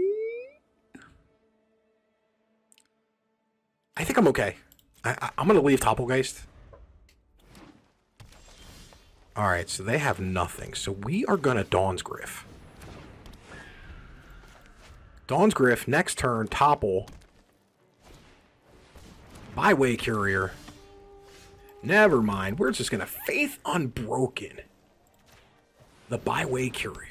I think I'm okay. I'm going to leave Toppelgeist. Alright, so they have nothing. So we are going to Dawn's Griff. Dawn's Griff, next turn, Topple. Byway Courier. Never mind. We're just going to Faith Unbroken. The Byway Courier.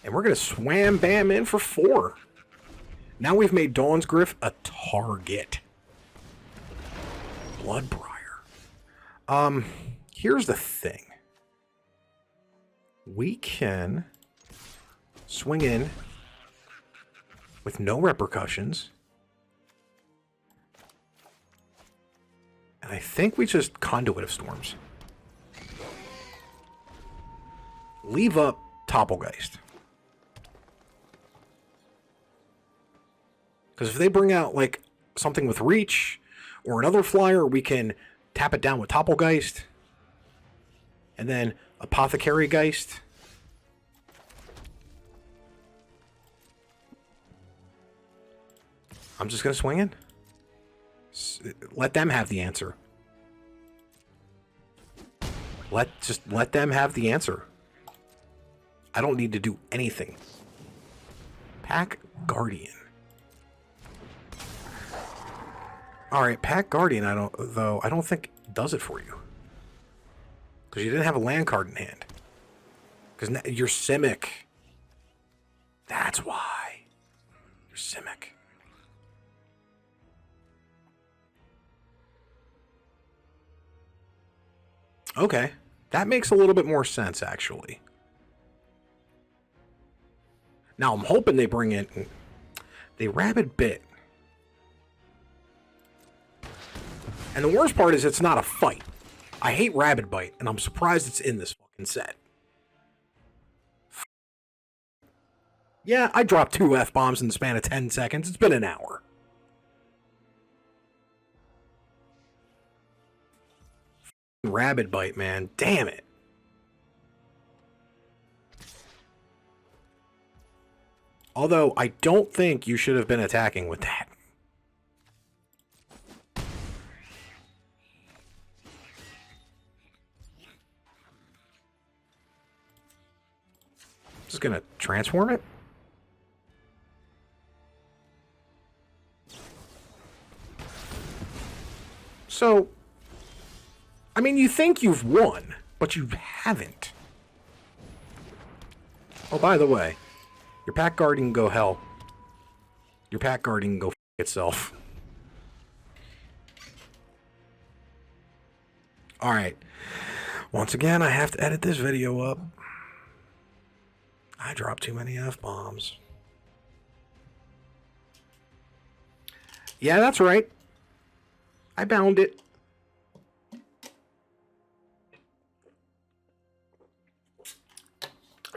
And we're going to Swam Bam in for 4. Now we've made Dawn's Griff a target. Bloodbriar. Here's the thing. We can swing in with no repercussions. And I think we just Conduit of Storms. Leave up Toppelgeist. Because if they bring out, like, something with Reach or another flyer, we can tap it down with Toppelgeist. And then Apothecary Geist. I'm just going to swing in. Let them have the answer. Just let them have the answer. I don't need to do anything. Pack Guardian. Alright, Pack Guardian, I don't think does it for you. Because you didn't have a land card in hand. Because you're Simic. That's why. You're Simic. Okay. That makes a little bit more sense, actually. Now, I'm hoping they bring in... They Rabid Bit. And the worst part is it's not a fight. I hate Rabid Bite, and I'm surprised it's in this fucking set. Yeah, I dropped 2 F-bombs in the span of 10 seconds. It's been an hour. Rabid Bite, man. Damn it. Although, I don't think you should have been attacking with that. Just gonna transform it? So, I mean, you think you've won, but you haven't. Oh, by the way, your Pack Guardian can go hell. Your Pack Guardian can go f*** itself. Alright. Once again, I have to edit this video up. I dropped too many F-bombs. Yeah, that's right. I bound it.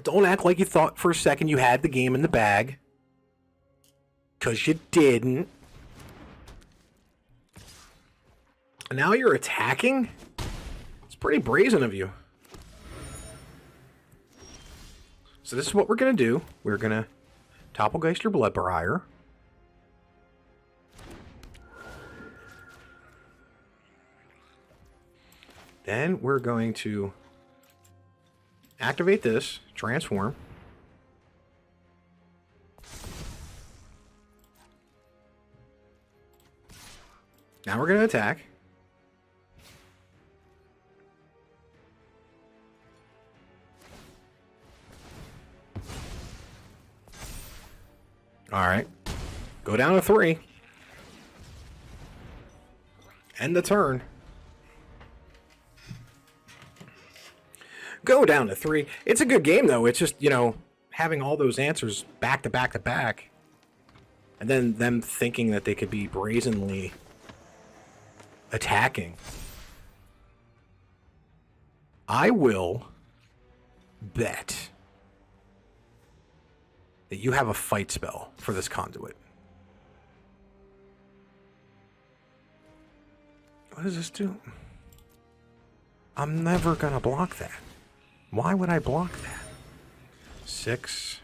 Don't act like you thought for a second you had the game in the bag. 'Cause you didn't. And now you're attacking? It's pretty brazen of you. So this is what we're going to do. We're going to Toppelgeist your Bloodbriar. Then we're going to activate this, transform. Now we're going to attack. All right. Go down to 3. End the turn. Go down to 3. It's a good game, though. It's just, having all those answers back to back to back. And then them thinking that they could be brazenly attacking. I will bet that you have a fight spell for this conduit. What does this do? I'm never going to block that. Why would I block that? 6.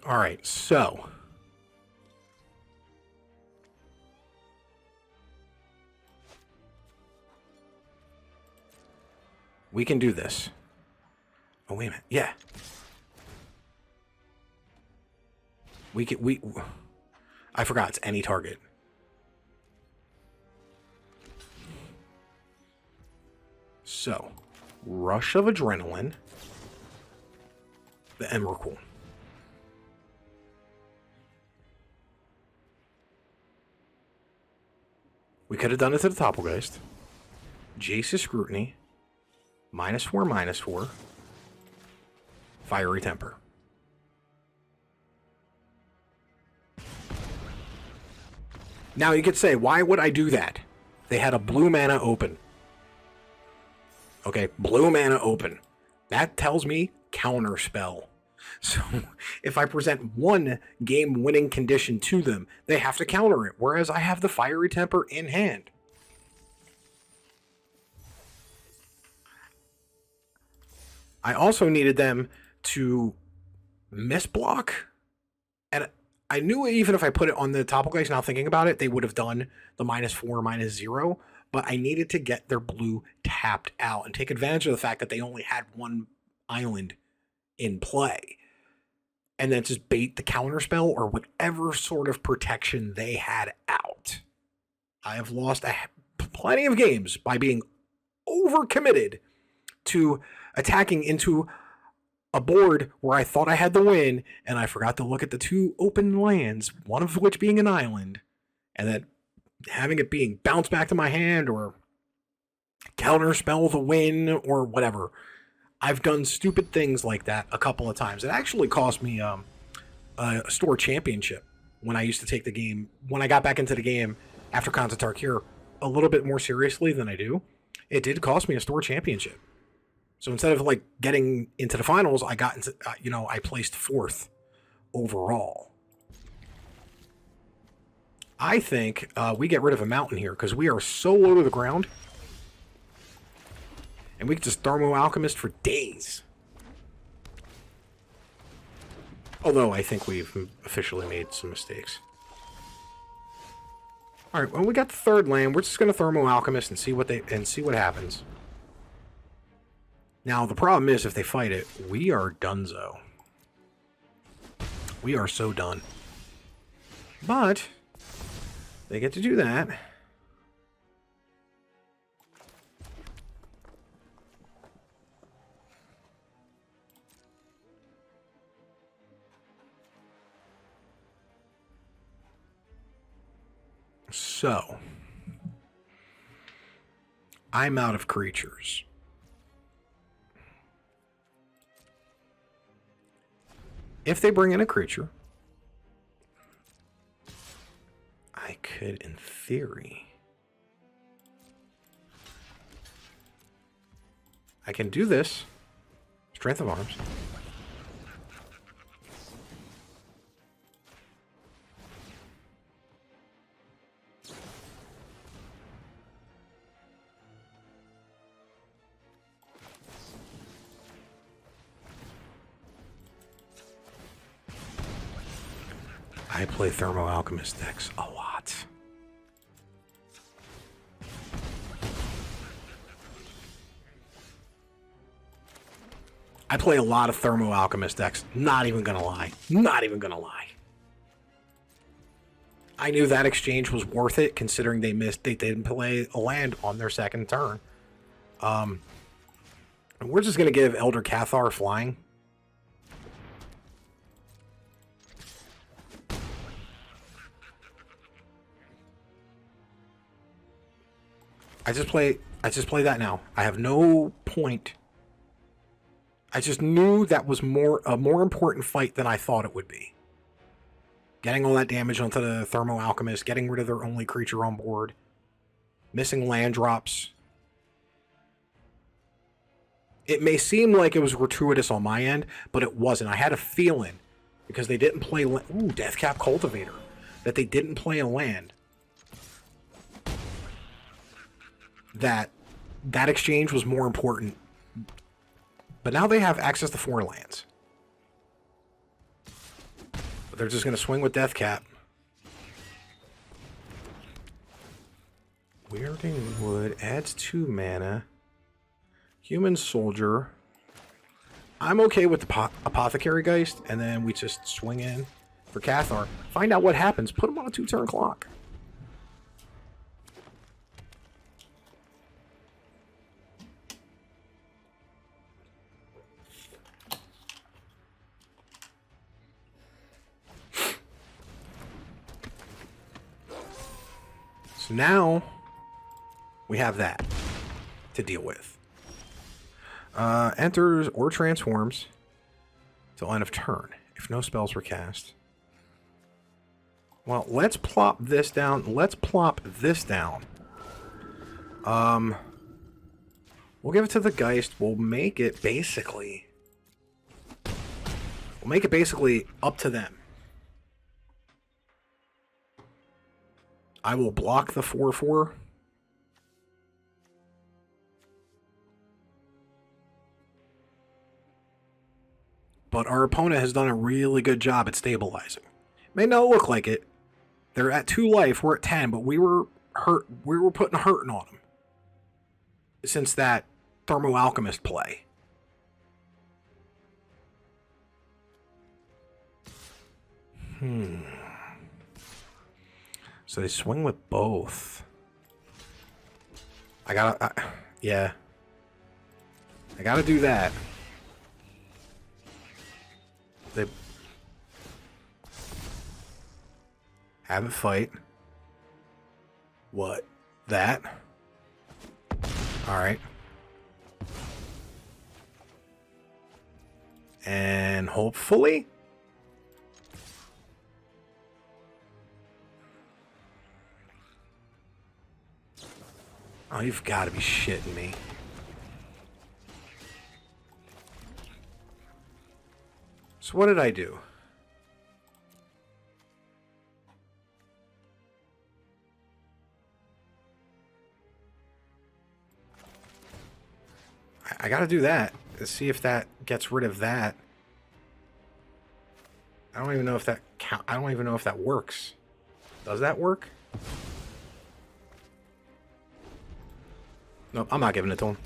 All right, so we can do this. Oh, wait a minute. Yeah. I forgot, it's any target. So, Rush of Adrenaline. The Emrakul. We could have done it to the Topplegeist. Jace's Scrutiny. -4/-4. Fiery Temper. Now you could say, why would I do that? They had a blue mana open. Okay, blue mana open. That tells me counter spell. So if I present one game-winning condition to them, they have to counter it, whereas I have the Fiery Temper in hand. I also needed them to misblock, and I knew even if I put it on the Topplegeist, now thinking about it, they would have done the -4/-0, but I needed to get their blue tapped out and take advantage of the fact that they only had one island in play, and then just bait the counterspell or whatever sort of protection they had out. I have lost plenty of games by being overcommitted to attacking into a board where I thought I had the win, and I forgot to look at the 2 open lands, one of which being an island, and then having it being bounced back to my hand or counterspell the win or whatever. I've done stupid things like that a couple of times. It actually cost me a store championship when I used to take the game, when I got back into the game after Khans of Tarkir a little bit more seriously than I do. It did cost me a store championship. So instead of getting into the finals, I got into, I placed 4th overall. I think we get rid of a mountain here because we are so low to the ground. And we can just Thermo Alchemist for days. Although I think we've officially made some mistakes. Alright, well we got the 3rd land. We're just gonna Thermo Alchemist and see what happens. Now the problem is if they fight it, we are donezo. We are so done. But they get to do that. So, I'm out of creatures. If they bring in a creature, I could, in theory, I can do this. Strength of Arms. I play Thermo Alchemist decks a lot. I play a lot of Thermo Alchemist decks. Not even gonna lie. Not even gonna lie. I knew that exchange was worth it, considering they didn't play a land on their second turn. We're just going to give Elder Cathar flying. I just play that now. I have no point. I just knew that was a more important fight than I thought it would be. Getting all that damage onto the Thermo Alchemist, getting rid of their only creature on board, missing land drops. It may seem like it was gratuitous on my end, but it wasn't. I had a feeling, because they didn't play... Deathcap Cultivator. That they didn't play a land. That exchange was more important. But now they have access to 4 lands. But they're just going to swing with Deathcap. Weirding Wood adds 2 mana. Human Soldier. I'm okay with the Apothecary Geist, and then we just swing in for Cathar. Find out what happens. Put him on a 2-turn clock. So now we have that to deal with. Enters or transforms till end of turn if no spells were cast. Well, let's plop this down. We'll give it to the Geist. We'll make it basically up to them. I will block the 4/4. But our opponent has done a really good job at stabilizing. May not look like it. They're at 2 life, we're at 10, but we were hurt. We were putting hurting on them since that Thermo Alchemist play. So they swing with both. Yeah. I gotta do that. They have it fight. What? That? Alright. And hopefully... Oh, you've got to be shitting me. So what did I do? I got to do that. Let's see if that gets rid of that. I don't even know if that I don't even know if that works. Does that work? Nope, I'm not giving it to him.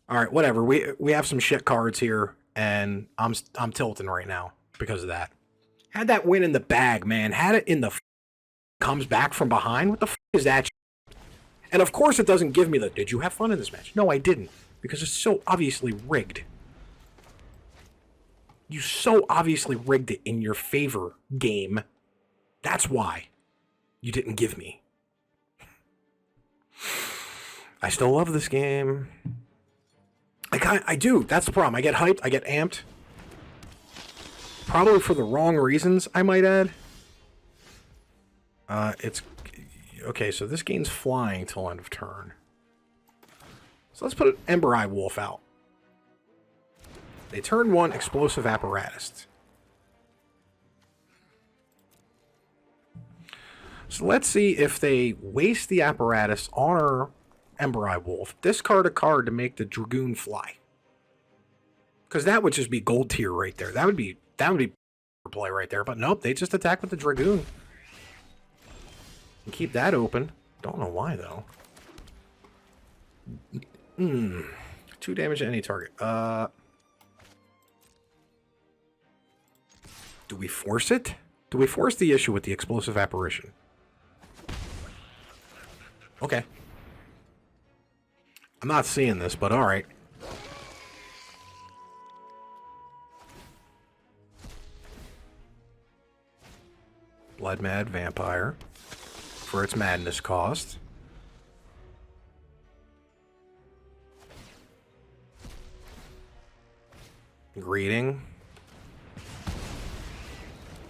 All right, whatever. We have some shit cards here, and I'm tilting right now because of that. Had that win in the bag, man. Had it in the comes back from behind. What the is that? And of course, it doesn't give me the. Did you have fun in this match? No, I didn't, because it's so obviously rigged. You so obviously rigged it in your favor, game. That's why you didn't give me. I still love this game. I do. That's the problem. I get hyped. I get amped. Probably for the wrong reasons, I might add. It's... Okay, so this game's flying till end of turn. So let's put an Ember Eye Wolf out. They turn 1 Explosive Apparatus. So let's see if they waste the apparatus on our Ember Eye Wolf. Discard a card to make the Dragoon fly. Because that would just be gold tier right there. That would be play right there. But nope, they just attack with the Dragoon. And keep that open. Don't know why though. 2 damage to any target. Do we force it? Do we force the issue with the explosive apparition? Okay. I'm not seeing this, but alright. Blood Mad Vampire. For its madness cost. Greeting.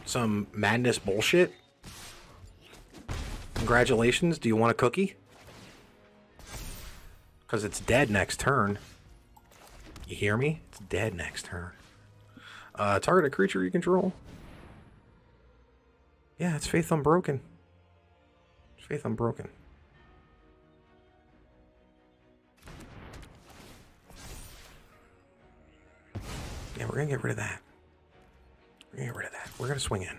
Some madness bullshit. Congratulations. Do you want a cookie? Because it's dead next turn. You hear me? It's dead next turn. Target a creature you control. Yeah, it's Faith Unbroken. It's Faith Unbroken. Yeah, we're going to get rid of that. We're going to get rid of that. We're going to swing in.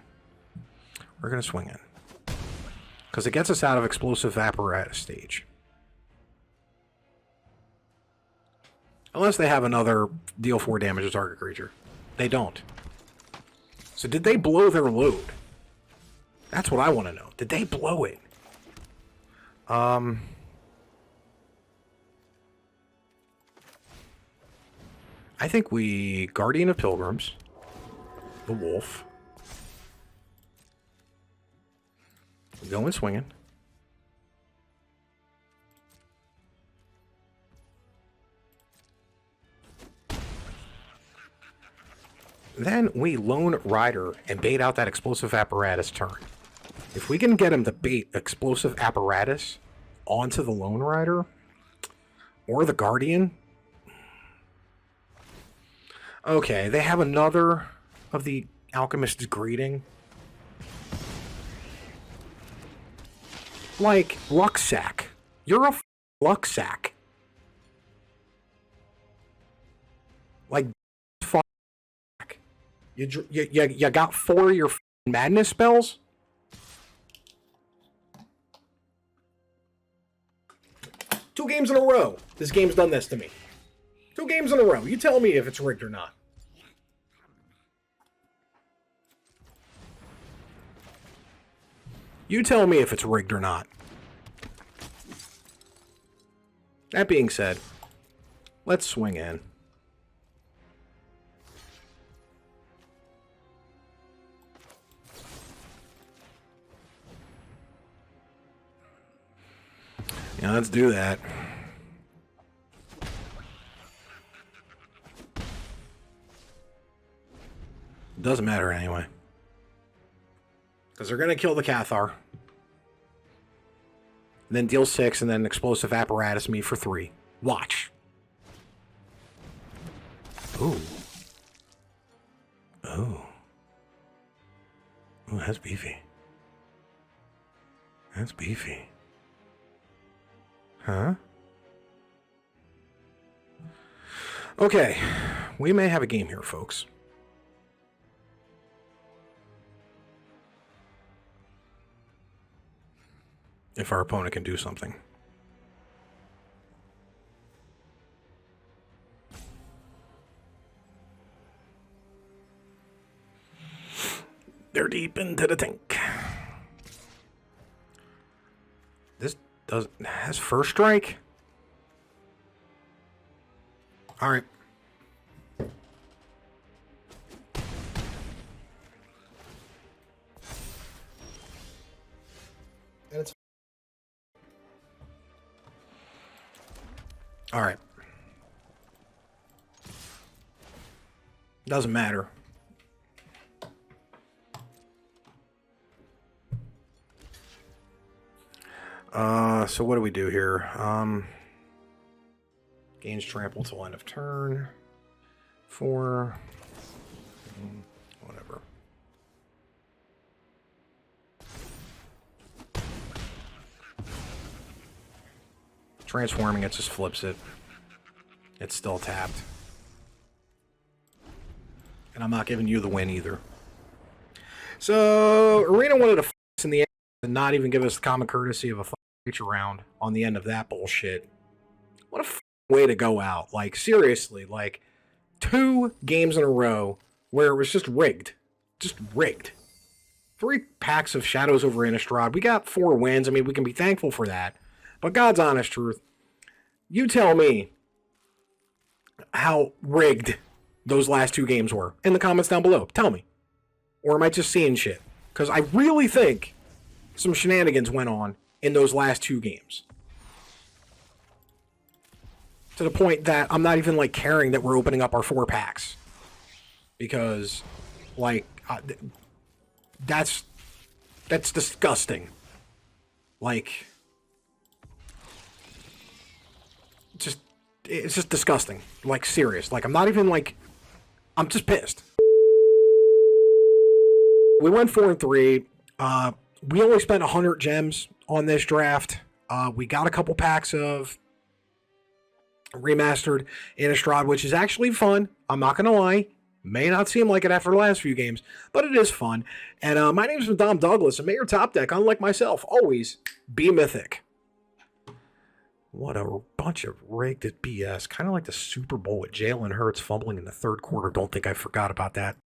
We're going to swing in. Because it gets us out of explosive apparatus stage. Unless they have another deal 4 damage to target creature. They don't. So did they blow their load? That's what I want to know. Did they blow it? I think we Guardian of Pilgrims, the wolf. We're going swinging. Then we Lone Rider and bait out that explosive apparatus turn. If we can get him to bait explosive apparatus onto the Lone Rider or the Guardian. Okay, they have another of the Alchemist's Greeting. Like, Lucksack. You're a Lucksack. Like, you got 4 of your madness spells? Two games in a row. This game's done this to me. 2 games in a row. You tell me if it's rigged or not. You tell me if it's rigged or not. That being said, let's swing in. Yeah, let's do that. Doesn't matter anyway. Because they're going to kill the Cathar. Then deal 6 and then explosive apparatus me for 3. Watch. Ooh. Oh. Ooh, that's beefy. That's beefy. Huh? Okay. We may have a game here, folks. If our opponent can do something. They're deep into the tank. This has first strike. All right. And it's all right. Doesn't matter. So what do we do here? Gains trample till end of turn. 4. Whatever. Transforming it just flips it. It's still tapped. And I'm not giving you the win either. So, Arena wanted to in the end and not even give us the common courtesy of a reach around on the end of that bullshit. What a way to go out. Like, seriously, like, 2 games in a row where it was just rigged. just rigged. 3 packs of Shadows Over Innistrad. We got 4 wins. I mean, we can be thankful for that. But God's honest truth, you tell me how rigged those last 2 games were in the comments down below. Tell me. Or am I just seeing shit? Because I really think some shenanigans went on in those last 2 games. To the point that I'm not even, like, caring that we're opening up our 4 packs. Because, like, that's disgusting. Like, it's just disgusting. Like, serious. Like, I'm not even, like, I'm just pissed. We went 4-3. We only spent 100 gems on this draft. We got a couple packs of Remastered Innistrad, which is actually fun. I'm not going to lie. May not seem like it after the last few games, but it is fun. And my name is Dom Douglas, and may your top deck, unlike myself, always be mythic. What a bunch of rigged BS. Kind of like the Super Bowl with Jalen Hurts fumbling in the third quarter. Don't think I forgot about that.